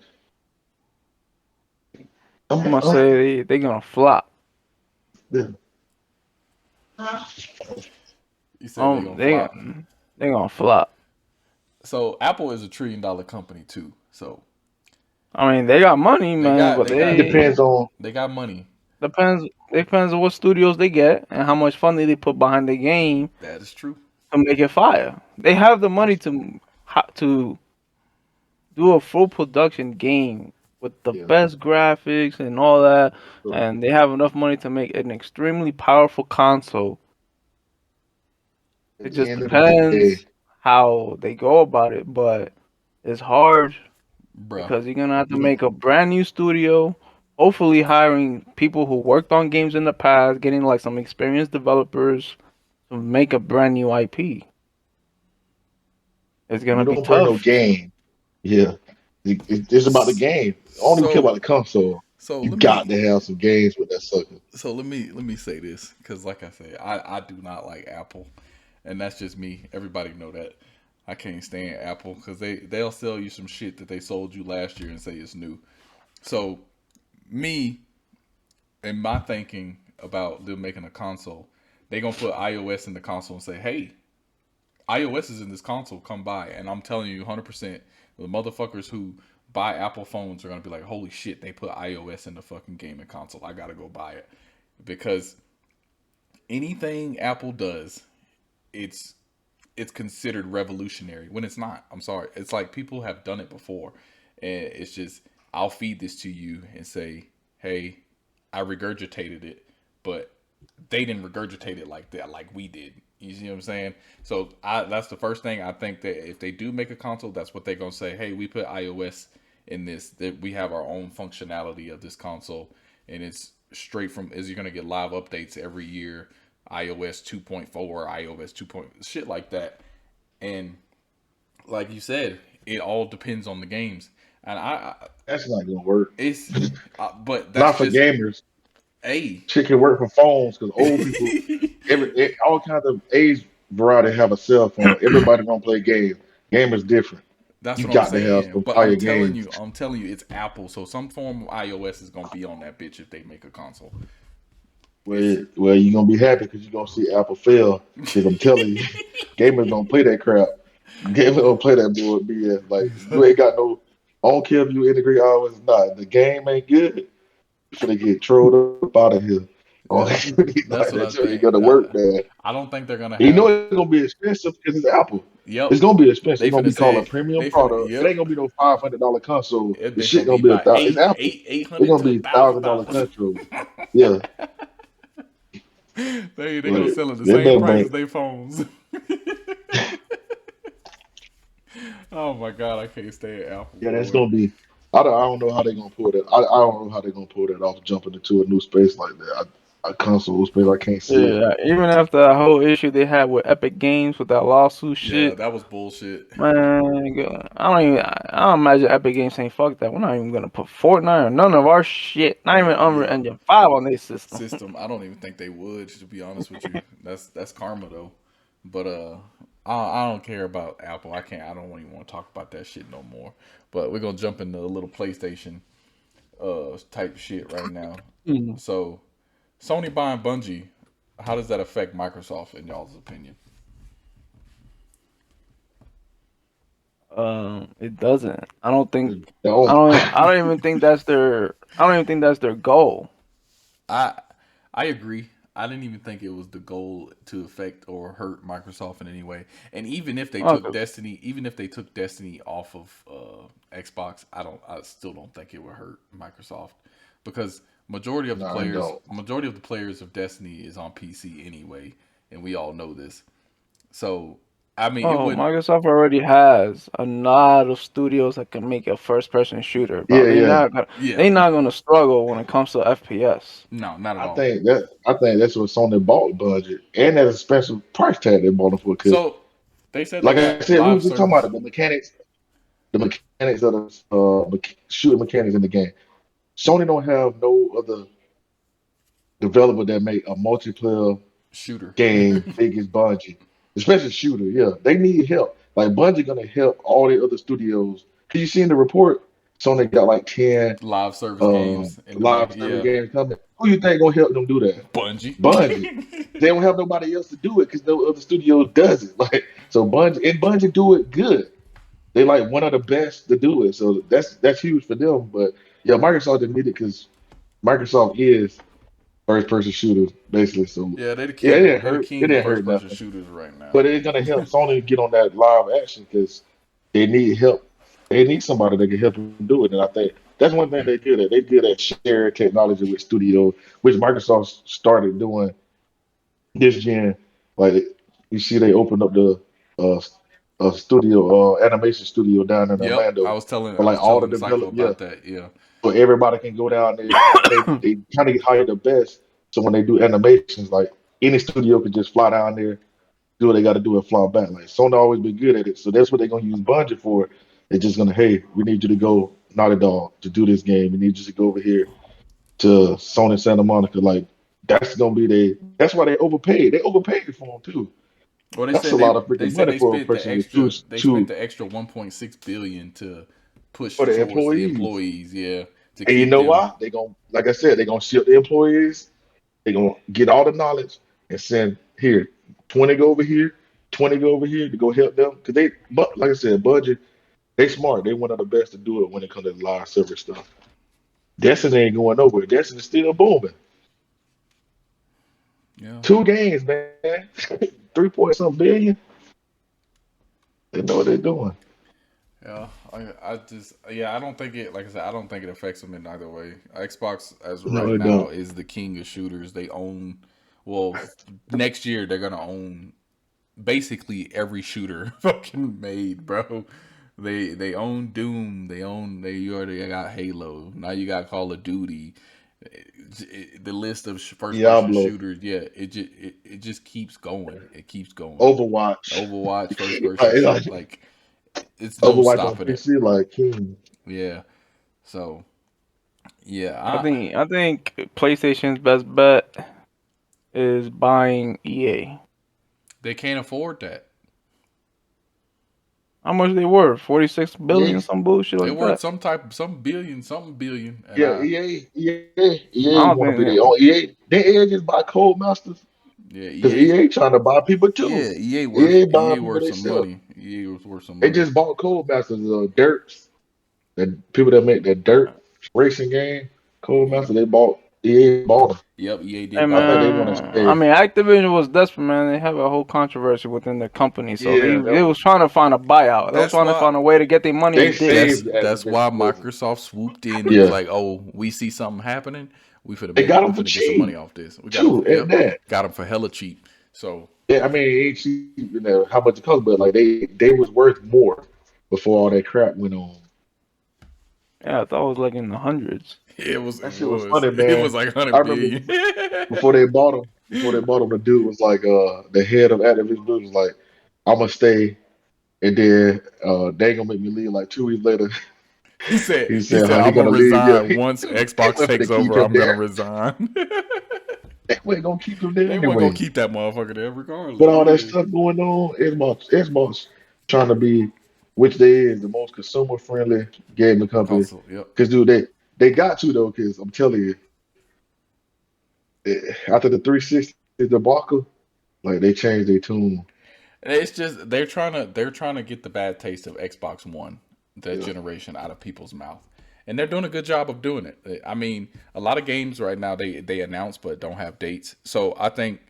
I'm I'm, gonna I'm, say they gonna flop. yeah. You said they gonna They flop. they gonna flop. So Apple is $1 trillion company too. So I mean, they got money, they man, got but they It got depends on. they got money. depends on what studios they get and how much funding they put behind the game That is true. to make it fire. They have the money to do a full production game with the Yeah. best graphics and all that, So and they have enough money to make an extremely powerful console. at It the just end of the day, depends how they go about it, but it's hard Bruh. because you're gonna have to you know, make a brand new studio. Hopefully, hiring people who worked on games in the past, getting like some experienced developers to make a brand new IP. It's gonna you be don't bring no tough. game. Yeah. It's about the S- game. I don't even care about So the console. so You let got me to have some games with that sucker. let me say this because like I say, I do not like Apple, and that's just me. Everybody know that. I can't stand Apple because they'll sell you some shit that they sold you last year and say it's new. So me and my thinking about them making a console, they gonna put iOS in the console and say, hey, iOS is in this console come by, and I'm telling you, 100%, the motherfuckers who buy Apple phones are gonna be like, holy shit, they put iOS in the fucking gaming console. I gotta go buy it because anything Apple does, it's it's considered revolutionary when it's not. I'm sorry. It's like people have done it before, and it's just I'll feed this to you and say, hey, I regurgitated it, but they didn't regurgitate it like that, like we did. You see what I'm saying? So that's the first thing I think that if they do make a console, that's what they're gonna say. Hey, we put iOS in this. That we have our own functionality of this console, and it's straight from. Is you're gonna get live updates every year, iOS 2.4, iOS 2. Shit like that, and like you said, it all depends on the games. And That's not gonna work. it's, but Not that's for just gamers. a. Shit can work for phones because old people, all kinds of age variety have a cell phone. Everybody don't play games. Gamers different. That's You what I'm got to have saying. some But fire games. I'm telling you, it's Apple. So some form of iOS is gonna be on that bitch if they make a console. It's Where you gonna be happy because you gonna see Apple fail. Because I'm telling you, gamers don't play that crap. Gamers don't play that bull BS. Like you ain't got no. I don't care if you integrate always not. The game ain't good. You finna get trolled up out of here. Oh, yeah, that's like what I that ain't think. gonna work, man. I don't think they're gonna And you know have. it's gonna be expensive because it's Apple. Yep, It's gonna be expensive. they It's gonna finna be called a say premium they finna. product. It Yep, ain't gonna be no $500 console. The they shit gonna be gonna be about It's Apple. eight It's hundred gonna to be $1,000 $1,000. console. Yeah, They but gonna sell at the they same better price as bring. they phones. Oh my god, I can't stay at Apple, Yeah, that's boy. gonna be. I don't know how they're gonna pull that. I don't know how they're gonna pull that off, jumping into a new space like that. A console space, I can't see it. Yeah, even after that whole issue they had with Epic Games with that lawsuit Yeah, shit, that was bullshit. man, I don't imagine Epic Games saying fuck that. We're not even gonna put Fortnite or none of our shit, not even Unreal Yeah, Engine 5 on their system. system. I don't even think they would, to be honest with you. That's karma though. But I don't care about Apple. I can't. I don't even want to talk about that shit no more. But we're gonna jump into a little PlayStation type shit right now. Mm. So Sony buying Bungie, how does that affect Microsoft in y'all's opinion? It doesn't. I don't think. It don't. I don't even think that's their. I don't even think that's their goal. I I agree. I didn't even think it was the goal to affect or hurt Microsoft in any way. And even if they Oh, took 'cause- Destiny, even if they took Destiny off of Xbox, I still don't think it would hurt Microsoft because No, it don't. majority of the players of Destiny is on PC anyway, and we all know this. So I mean, it oh, wouldn't. Microsoft already has a lot of studios that can make a first-person shooter, bro. Yeah, yeah. They Yeah, not gonna struggle when it comes to FPS. no, not at I all. think that I think that's what Sony bought budget, and that's a special price tag they bought them for. Because, So they said they like I got said, we were live just talking about service it, the mechanics of the shooting mechanics in the game. Sony don't have no other developer that make a multiplayer shooter. game big as Bungie, especially shooter. Yeah, they need help. Like Bungie gonna help all the other studios. Cause you see in the report, Sony got like 10 Live service games in the live back. service Yeah, games coming. Who you think gonna help them do that? Bungie. Bungie. They don't have nobody else to do it because no other studio does it. Like so, Bungie do it good. They like one of the best to do it. So that's huge for them. But yeah, Microsoft didn't need it because Microsoft is first person shooters basically. So Yeah, they the yeah, king. They the It king of didn't first hurt person nothing. shooters right now. But it's gonna help Sony get on that live action because they need help. They need somebody that can help them do it. And I think that's one thing they good at. They good at share technology with studios, which Microsoft started doing this gen. Like you see, they opened up the uh, studio, animation studio down in Yep, Orlando I for like was all the telling Psycho develop. Yeah, about that. Yeah, so everybody can go down there. They kind of hire the best. So when they do animations, like any studio can just fly down there, do what they got to do, and fly back. Like Sony always been good at it. So that's what they're gonna use budget for. They're just gonna, hey, we need you to go Naughty Dog to do this game. We need you to go over here to Sony Santa Monica. Like that's gonna be they. That's why they overpaid. They overpaid for them too. well, That's a lot of they freaking said money for a person with they spent two the extra 1.6 billion to push for the towards the employees. employees. Yeah, to And you keep know them. why? They gonna, like I said, they gonna shield the employees. They gonna get all the knowledge and send here 20 go over here, 20 go over here to go help them because but like I said, budget. They smart. They one of the best to do it when it comes to live service stuff. Destiny ain't going nowhere. Destiny's still booming. Yeah. 2 games, man. 3 point something billion. They know what they're doing. Yeah, I just I don't think it like I said I don't think it affects them in either way. Xbox as of No, right they now don't. is the king of shooters. They own well next year they're gonna own basically every shooter fucking made, bro. They own Doom. You already got Halo. Now you got Call of Duty. The list of first person Diablo, shooters, yeah, it just keeps going. It keeps going. Overwatch. Overwatch, first person Like, shoot, like it's no Overwatch on stopping it. PC, like King. Yeah. So yeah, I think PlayStation's best bet is buying EA. they can't afford that. How much they worth? 46 EA, billion, some bullshit They like worth that. something billion, and yeah, I EA don't want to be think the own EA. They EA just buy Cold Masters yeah, because EA trying to buy people too. EA EA buying people worth they some sell. money. EA was worth some They money. just bought Cold Masters, Dirts, the people that make that Dirt racing game. Cold Yeah. Master, they bought EA bought them. Yep, EA Hey did I buy think them. they want to man, I stay. mean Activision was desperate, man. They have a whole controversy within the company, so Yeah, they was trying to find a buyout. They was That's trying to why find a way to get their money. They they did. saved that's why Activision Blizzard. Microsoft swooped in and was Yeah, like, "Oh, we see something happening. they got We them for finna get some money cheap off this. We got them. too. At Yep, that. got them for hella cheap." So Yeah, I mean, it ain't cheap, how much it cost, but like they was worth more before all that crap went on. Yeah, I thought it was like in the hundreds. it was That it shit was was funny, it was man. like I 100 remember billion. before they bought him, the dude was like, the head of Activision Blizzard was like, I'm gonna stay, and then they ain't gonna make me leave. Like 2 weeks later, he He said, said, "How you I'm gonna gonna leave?" Yeah, resign once they Xbox went for to takes keep over. him I'm gonna there. resign. They weren't gonna keep him there They weren't gonna anyway. keep that motherfucker there But regardless. all that Yeah. stuff going on, Xbox trying to be, which they is the most consumer friendly gaming company. Console. Yep. Cause dude, they got to though. Cause I'm telling you, after the 360 debacle, like they changed their tune. And it's just they're trying to get the bad taste of Xbox One, that Yeah, generation, out of people's mouth, and they're doing a good job of doing it. I mean, a lot of games right now they announce but don't have dates. So I think,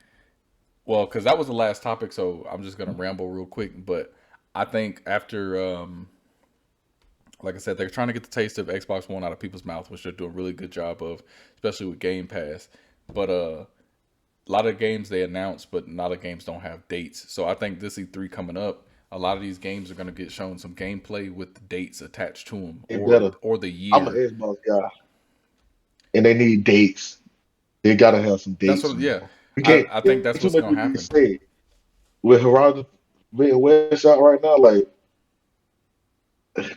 well, because that was the last topic, so I'm just gonna ramble real quick. But I think after, like I said, they're trying to get the taste of Xbox One out of people's mouth, which they're doing a really good job of, especially with Game Pass. But a lot of games they announce, but a lot of games don't have dates. So I think this E3 coming up, a lot of these games are going to get shown some gameplay with the dates attached to them, it better. or the I'm an year. Xbox guy, and they need dates. They gotta have some That's dates what. on Yeah, there. We can't I think ain't that's too what's much going we to can happen. say with Horizon being West out right now. Like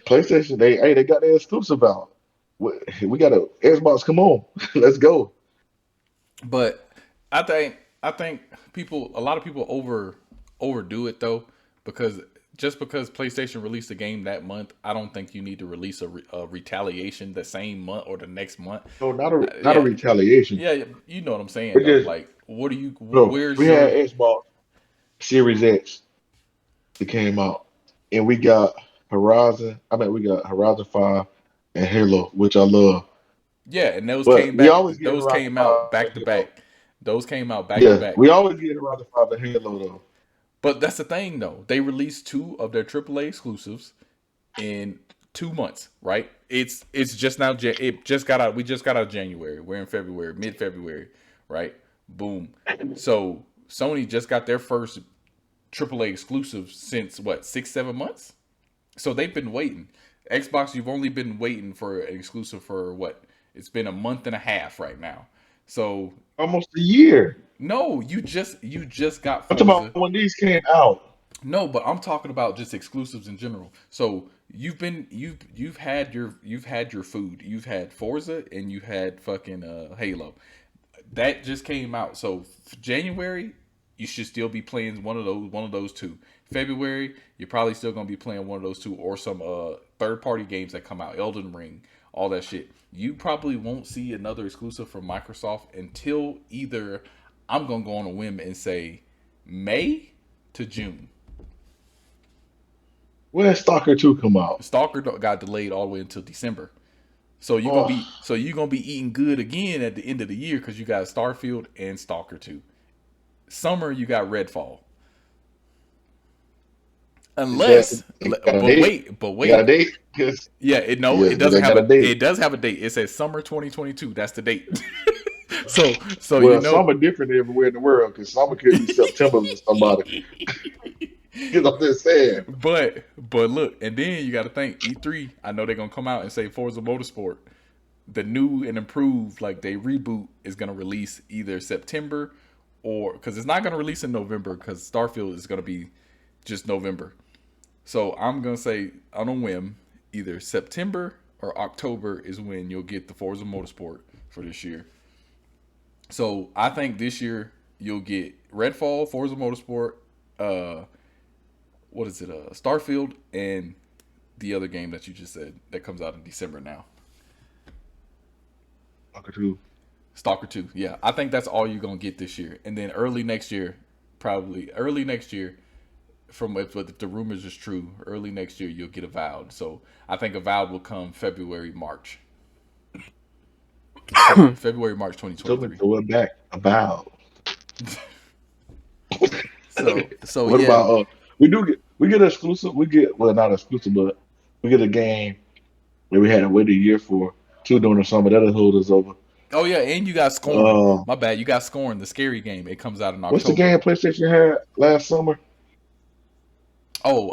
PlayStation, they got their exclusive out. We got a Xbox. Come on, let's go. But I think a lot of people overdo it though, because just because PlayStation released a game that month, I don't think you need to release a retaliation the same month or the next month. No, not a Yeah, retaliation. yeah, you know what I'm saying We though. just Like, what do you? no. Where's We had your? Xbox Series X that came out, and we got Horizon. I mean, we got Horizon 5 and Halo, which I love. Yeah, and those But came we back. always get Those Horizon came out 5 back and to Halo. back. Those came out back to Yeah, back. we always get Horizon 5 and Halo though. But that's the thing though. They released two of their AAA exclusives in 2 months, right? It's just now. It just got out. We just got out of January. We're in February, mid February, right? Boom. So Sony just got their first AAA exclusive since what, 6 7 months? So they've been waiting. Xbox, you've only been waiting for an exclusive for what? It's been a month and a half right now. So Almost a year. no, you just got I'm talking about Forza. when these came out. No, but I'm talking about just exclusives in general. So you've had your food. You've had Forza and you had fucking Halo. That just came out. So January, you should still be playing one of those two. February, you're probably still gonna be playing one of those two, or some third party games that come out, Elden Ring, all that shit. You probably won't see another exclusive from Microsoft until either, I'm gonna go on a whim and say, May to June. When Stalker 2 come out? Stalker got delayed all the way until December. Oh, So you're gonna be eating good again at the end of the year because you got Starfield and Stalker 2. Summer you got Redfall. is that Unless, they got a but date? wait, but They got a wait. date? Because Yeah, yeah, it do doesn't they have got a date? it does have a date. It says summer 2022. That's the date. So you Well, know. some are different everywhere in the world because some could be September for somebody. You know what I'm saying? but look, and then you got to think E3. I know they're gonna come out and say Forza Motorsport, the new and improved, like they reboot, is gonna release either September or because it's not gonna release in November because Starfield is gonna be just November. So I'm gonna say on a whim, either September or October is when you'll get the Forza Motorsport for this year. So I think this year you'll get Redfall, Forza Motorsport, uh, what is it, Starfield, and the other game that you just said that comes out in December now. Stalker 2. Stalker 2. Yeah, I think that's all you're going to get this year. And then early next year, probably early next year, from if the rumors is true, early next year you'll get Avowed. So I think Avowed will come February, March. February, March Told me 2023. to throw it back about. So What yeah. about we get exclusive, we get well not exclusive, but we get a game that we had to wait a year for two during the summer that'll hold us over. Oh yeah, and you got Scorn. Uh My bad. You got Scorn, the scary game. It comes out in what's the October. game PlayStation had last summer? Oh,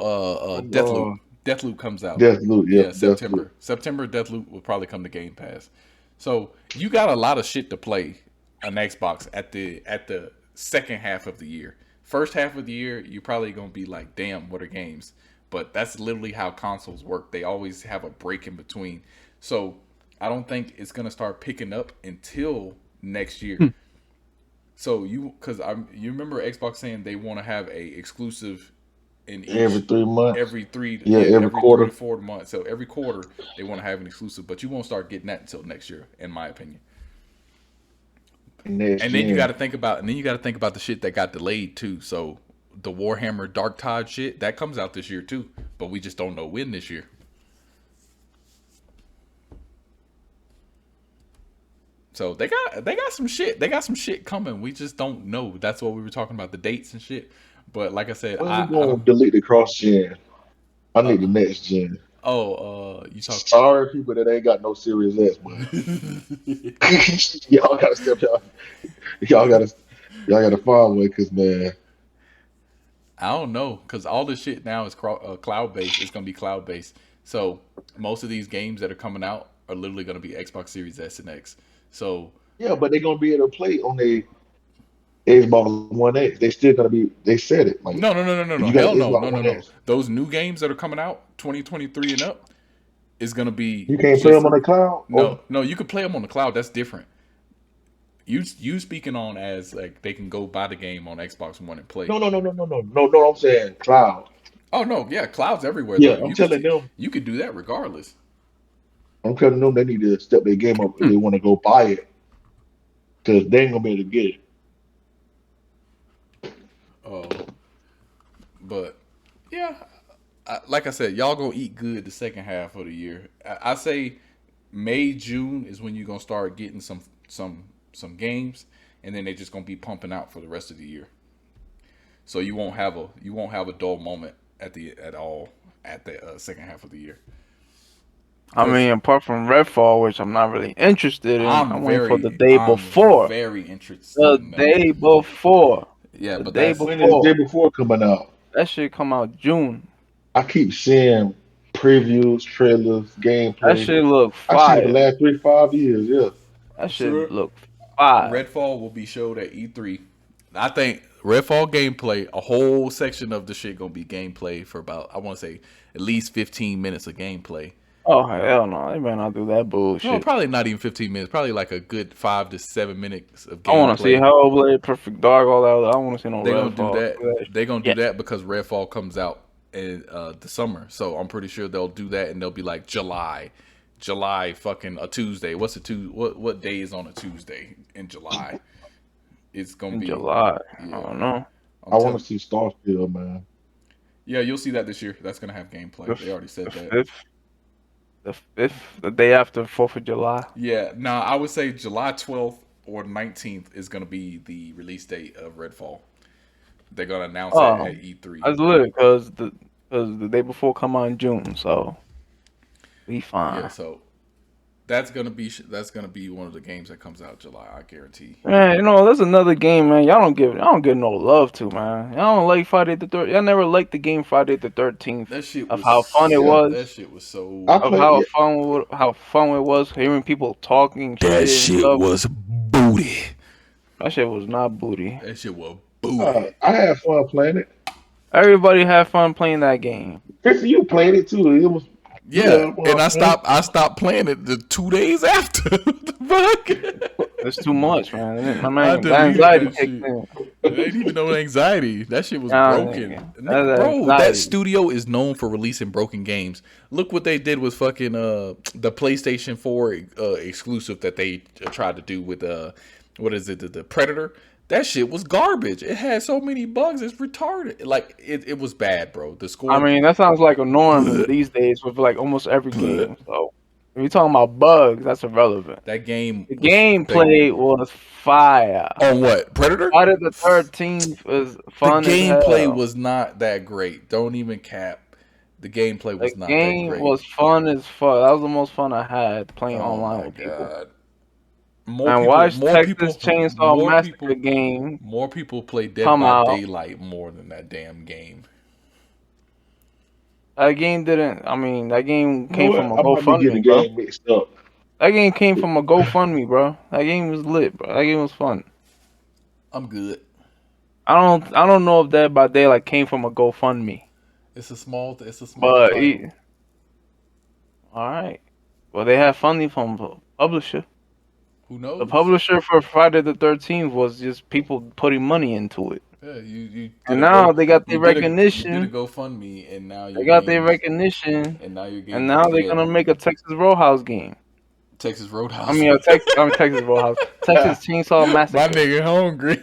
Deathloop. Uh Deathloop comes out. Deathloop, yep, Yeah, Deathloop. September. September Deathloop will probably come to Game Pass. So you got a lot of shit to play on Xbox at the second half of the year. First half of the year, you're probably gonna be like, damn, what are games? But that's literally how consoles work. They always have a break in between. So I don't think it's gonna start picking up until next year. So you remember Xbox saying they want to have a exclusive in Every each 3 months. every three Yeah, yeah every every three to quarter. 4 months. So every quarter they want to have an exclusive, but you won't start getting that until next year, in my opinion. Next And then you got to gen. think about the shit that got delayed too. So the Warhammer Dark Tide shit that comes out this year too, but we just don't know when this year. So they got some shit. They got some shit coming. We just don't know. That's what we were talking about, the dates and shit. But like I said, When we I gonna don't. delete the cross gen? I need the Uh, next gen. you talk. Sorry, people that ain't got no Series S, but y'all gotta step out. Y'all gotta y'all gotta find one, cause man, I don't know because all this shit now is cloud based. It's gonna be cloud based. So most of these games that are coming out are literally gonna be Xbox Series S and X. So yeah, but they gonna be able to play on the Xbox One X. They still gonna be. They said it like no, you got an hell no, Xbox One no. X. Those new games that are coming out 2023 and up is gonna be You can't play them just on the cloud. Or no. You can play them on the cloud. That's different. You speaking on as like they can go buy the game on Xbox One and play. no. I'm saying cloud. Oh no, yeah, cloud's everywhere though. Yeah, You could do that regardless. I'm telling them they need to step their game up if they want to go buy it, cause they ain't gonna be able to get it. Oh, but yeah, like I said, y'all gonna eat good the second half of the year. I say May, June is when you're gonna start getting some games, and then they're just gonna be pumping out for the rest of the year. So you won't have a dull moment at all at the second half of the year. I Cause mean, apart from Redfall, which I'm not really interested in, I'm waiting for the day I'm before. very interested The in that. day before. Yeah, The but day that's When is the day before. before coming out? That shit come out June. I keep seeing previews, trailers, That gameplay. shit look I see it the fire. last 3, 5 years. Yeah, That shit sure. look fire. Redfall will be showed at E3. I think Redfall gameplay, a whole section of the shit gonna be gameplay for about I want to say at least 15 minutes of gameplay. Oh hell no, they better not do that No, bullshit. probably not even 15 minutes. Probably like a good 5 to 7 minutes of I want to see gameplay. Hellblade, Perfect Dark, all that. I don't want to see no They're gonna do Redfall. that. They're gonna do Yeah, that because Redfall comes out in the summer. So I'm pretty sure they'll do that, and they'll be like July, fucking a Tuesday. What's a Tuesday? What day is on a Tuesday in July? It's gonna in be July. I yeah. don't know. I'm I want telling. to see Starfield, man. Yeah, you'll see that this year. That's gonna have gameplay. They already said The that. fifth, the day after 4th of July. Yeah, nah, I would say July 12th or 19th is gonna be the release date of Redfall. They're gonna announce it Oh, at E3. that's lit because the day before come out in June, so we Yeah, fine. so that's gonna be one of the games that comes out July. I guarantee. Man, there's another game, man. Y'all don't give no love to, man. Y'all don't like Friday the 13th. Y'all never liked the game Friday the 13th That shit of was how fun it Yeah, that was, shit was so I of played. Yeah, how fun it was hearing people talking that shit and shit stuff. was booty. That shit was not booty. That shit was booty. I had fun playing it. Everybody had fun playing that game. Chrissy, you played it too. It was you Yeah, had and fun playing. I stopped playing it the 2 days after. What the fuck? It's too much, man. My I man, the deleted anxiety that kicked shit. in. It ain't even no anxiety. That shit was broken. Nigga, Nigga, that's bro, that anxiety. studio is known for releasing broken games. Look what they did with fucking the PlayStation 4 exclusive that they tried to do with what is it, the Predator? That shit was garbage. It had so many bugs, it's retarded. Like it was bad, bro. The I score mean, that sounds like a norm bleh, these days with like almost every bleh. game. So if you're talking about bugs, that's irrelevant. That game The was gameplay was fire. on what? Predator? Friday the 13th was The fun as gameplay hell. was not that great. Don't even cap. The gameplay The was not that game great. was fun as fuck. That was the most fun I had playing Oh online my with people. god. And watch Texas Chainsaw Massacre game more people play Dead come by out. Daylight more than that damn game. That game didn't. I mean, that game You know came from what? a I might be getting GoFundMe, the bro. game mixed up. That game came from a GoFundMe, bro. That game was lit, bro. That game was fun. I'm good. I don't know if Dead by Daylight came from a GoFundMe, It's a small but title. all right. Well, they had funding from the publisher. Who knows? The publisher for Friday the 13th was just people putting money into it, Yeah, you and now they got you their did a recognition. GoFundMe and now They your got their game's recognition, and now your and game is now they're dead. gonna make a Texas Roadhouse game. Texas I Roadhouse. mean, Texas Roadhouse, Texas Chainsaw My Massacre. nigga hungry.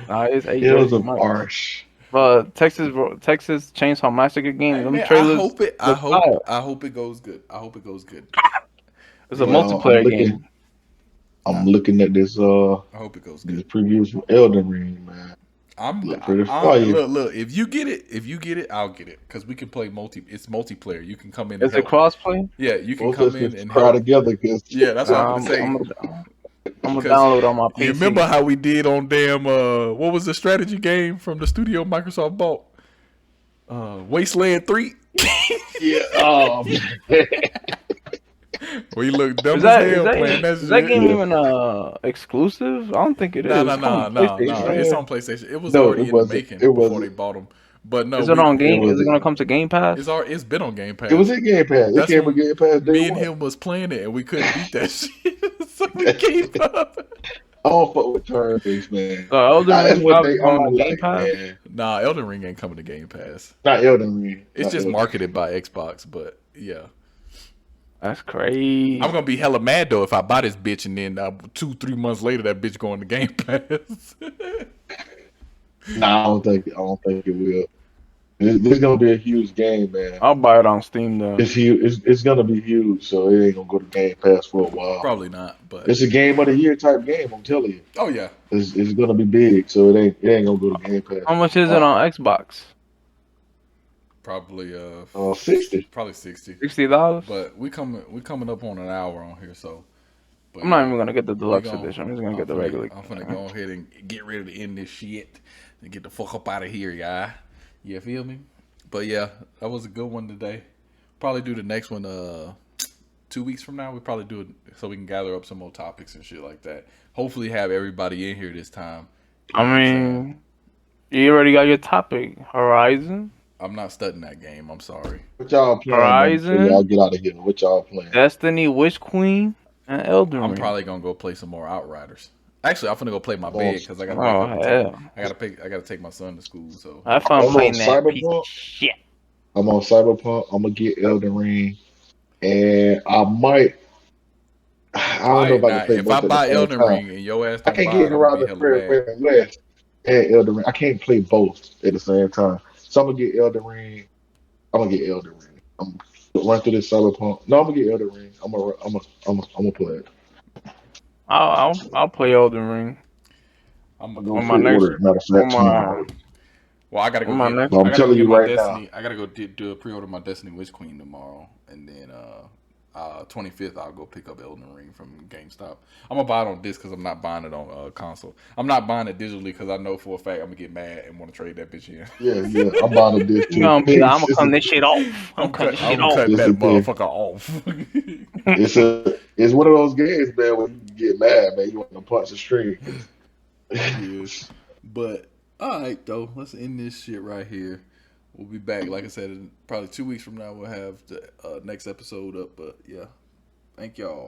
Nah, it's It Jersey was a Mike's. harsh. But Texas Chainsaw Massacre game, Hey, them man, trailers look fire. I hope it goes good. I hope it goes good. It's a Well, I'm multiplayer looking. game. I'm looking at this I hope it goes these good. previews from Elden Ring, man. Look pretty fire. Look. If you get it, I'll get it because we can play It's multiplayer. You can come in and Is it help. crossplay? Yeah, you can Both come of in us and cry help. together because Yeah, that's what I'm gonna I'm say. gonna Because download on my PC. you remember how we did on damn what was the strategy game from the studio Microsoft bought? Wasteland 3. yeah. We look dumb Is as that hell playing that is that shit. game Yeah. even exclusive? I don't think it is. No. It's on PlayStation. It's on PlayStation. It was No, already it in the wasn't. making It before wasn't. they bought them. But no, Is it on It Game? Is it wasn't. gonna come to Game Pass? it's been on Game Pass. It was in Game Pass. It That's came when in Game Pass day me and one. him was playing it and we couldn't beat that shit, so we gave up. I don't fuck with turn-based, man. So Elden That's Ring what probably they on all Game like, Pass. man. Nah, Elden Ring ain't coming to Game Pass. Not Elden Ring. It's Not just Elden marketed by Xbox, but yeah. That's crazy. I'm gonna be hella mad though if I buy this bitch and then 2-3 months later that bitch going to Game Pass. Nah, I don't think it will. This is gonna be a huge game, man. I'll buy it on Steam though. It's huge. It's gonna be huge, so it ain't gonna go to Game Pass for a while. Probably not, but It's a game of the year type game. I'm telling you, oh yeah, it's gonna be big, so it ain't gonna go to Game Pass. How much is it on Xbox? probably 60. probably 60. $60. But we coming up on an hour on here, so. But I'm not even gonna get the we deluxe gon- edition. I'm just gonna get the regular. I'm finna go ahead and get ready to end this shit and get the fuck up out of here, guy. You feel me? But yeah, that was a good one today. Probably do the next one 2 weeks from now. We probably do it so we can gather up some more topics and shit like that. Hopefully have everybody in here this time. You know what I'm saying? I mean, you already got your topic. Horizon, I'm not studying that game. I'm sorry. What y'all playing? Man, Horizon? before y'all get out of here. What y'all playing? Destiny, Witch Queen, and Elden Ring. I'm probably gonna go play some more Outriders. Actually, I'm finna go play my bed because I gotta Oh, wake up. hell. I gotta take my son to school. So I found I'm playing on that piece Cyberpunk. of shit. I'm on Cyberpunk. I'm gonna get Elden Ring, and I might. I don't know if I can play if both I at the buy same Elden time. Ring and your ass I don't can't buy get it, in I'm gonna around be the hella Spirit mad. West. and Elden Ring. I can't play both at the same time. So I'm gonna get Elden Ring. I'm gonna get Elden Ring. I'm gonna run through this Cyberpunk. No, I'm gonna get Elden Ring. I'm gonna play it. I'll play Elden Ring I'm I'm gonna on go my next pre-order it. Matter of on fact, my tomorrow. Well, I gotta on go my get. next. But I I'm gotta go telling get you my right now. Destiny. I gotta go do a pre-order my Destiny Witch Queen tomorrow, and then 25th I'll go pick up Elden Ring from GameStop. I'm gonna buy it on disc because I'm not buying it on console. I'm not buying it digitally because I know for a fact I'm gonna get mad and want to trade that bitch in. Yeah, yeah. I'm buying this You too. gonna be like, I'm gonna cut this shit off. I'm I'm gonna cut cut. this shit I'm off. cutting This that the thing. motherfucker off. It's one of those games, man, when you get mad, man. You want to punch the string. Yeah, but all right though. Let's end this shit right here. We'll be back, like I said, in probably 2 weeks from now. We'll have the next episode up. But yeah, thank y'all.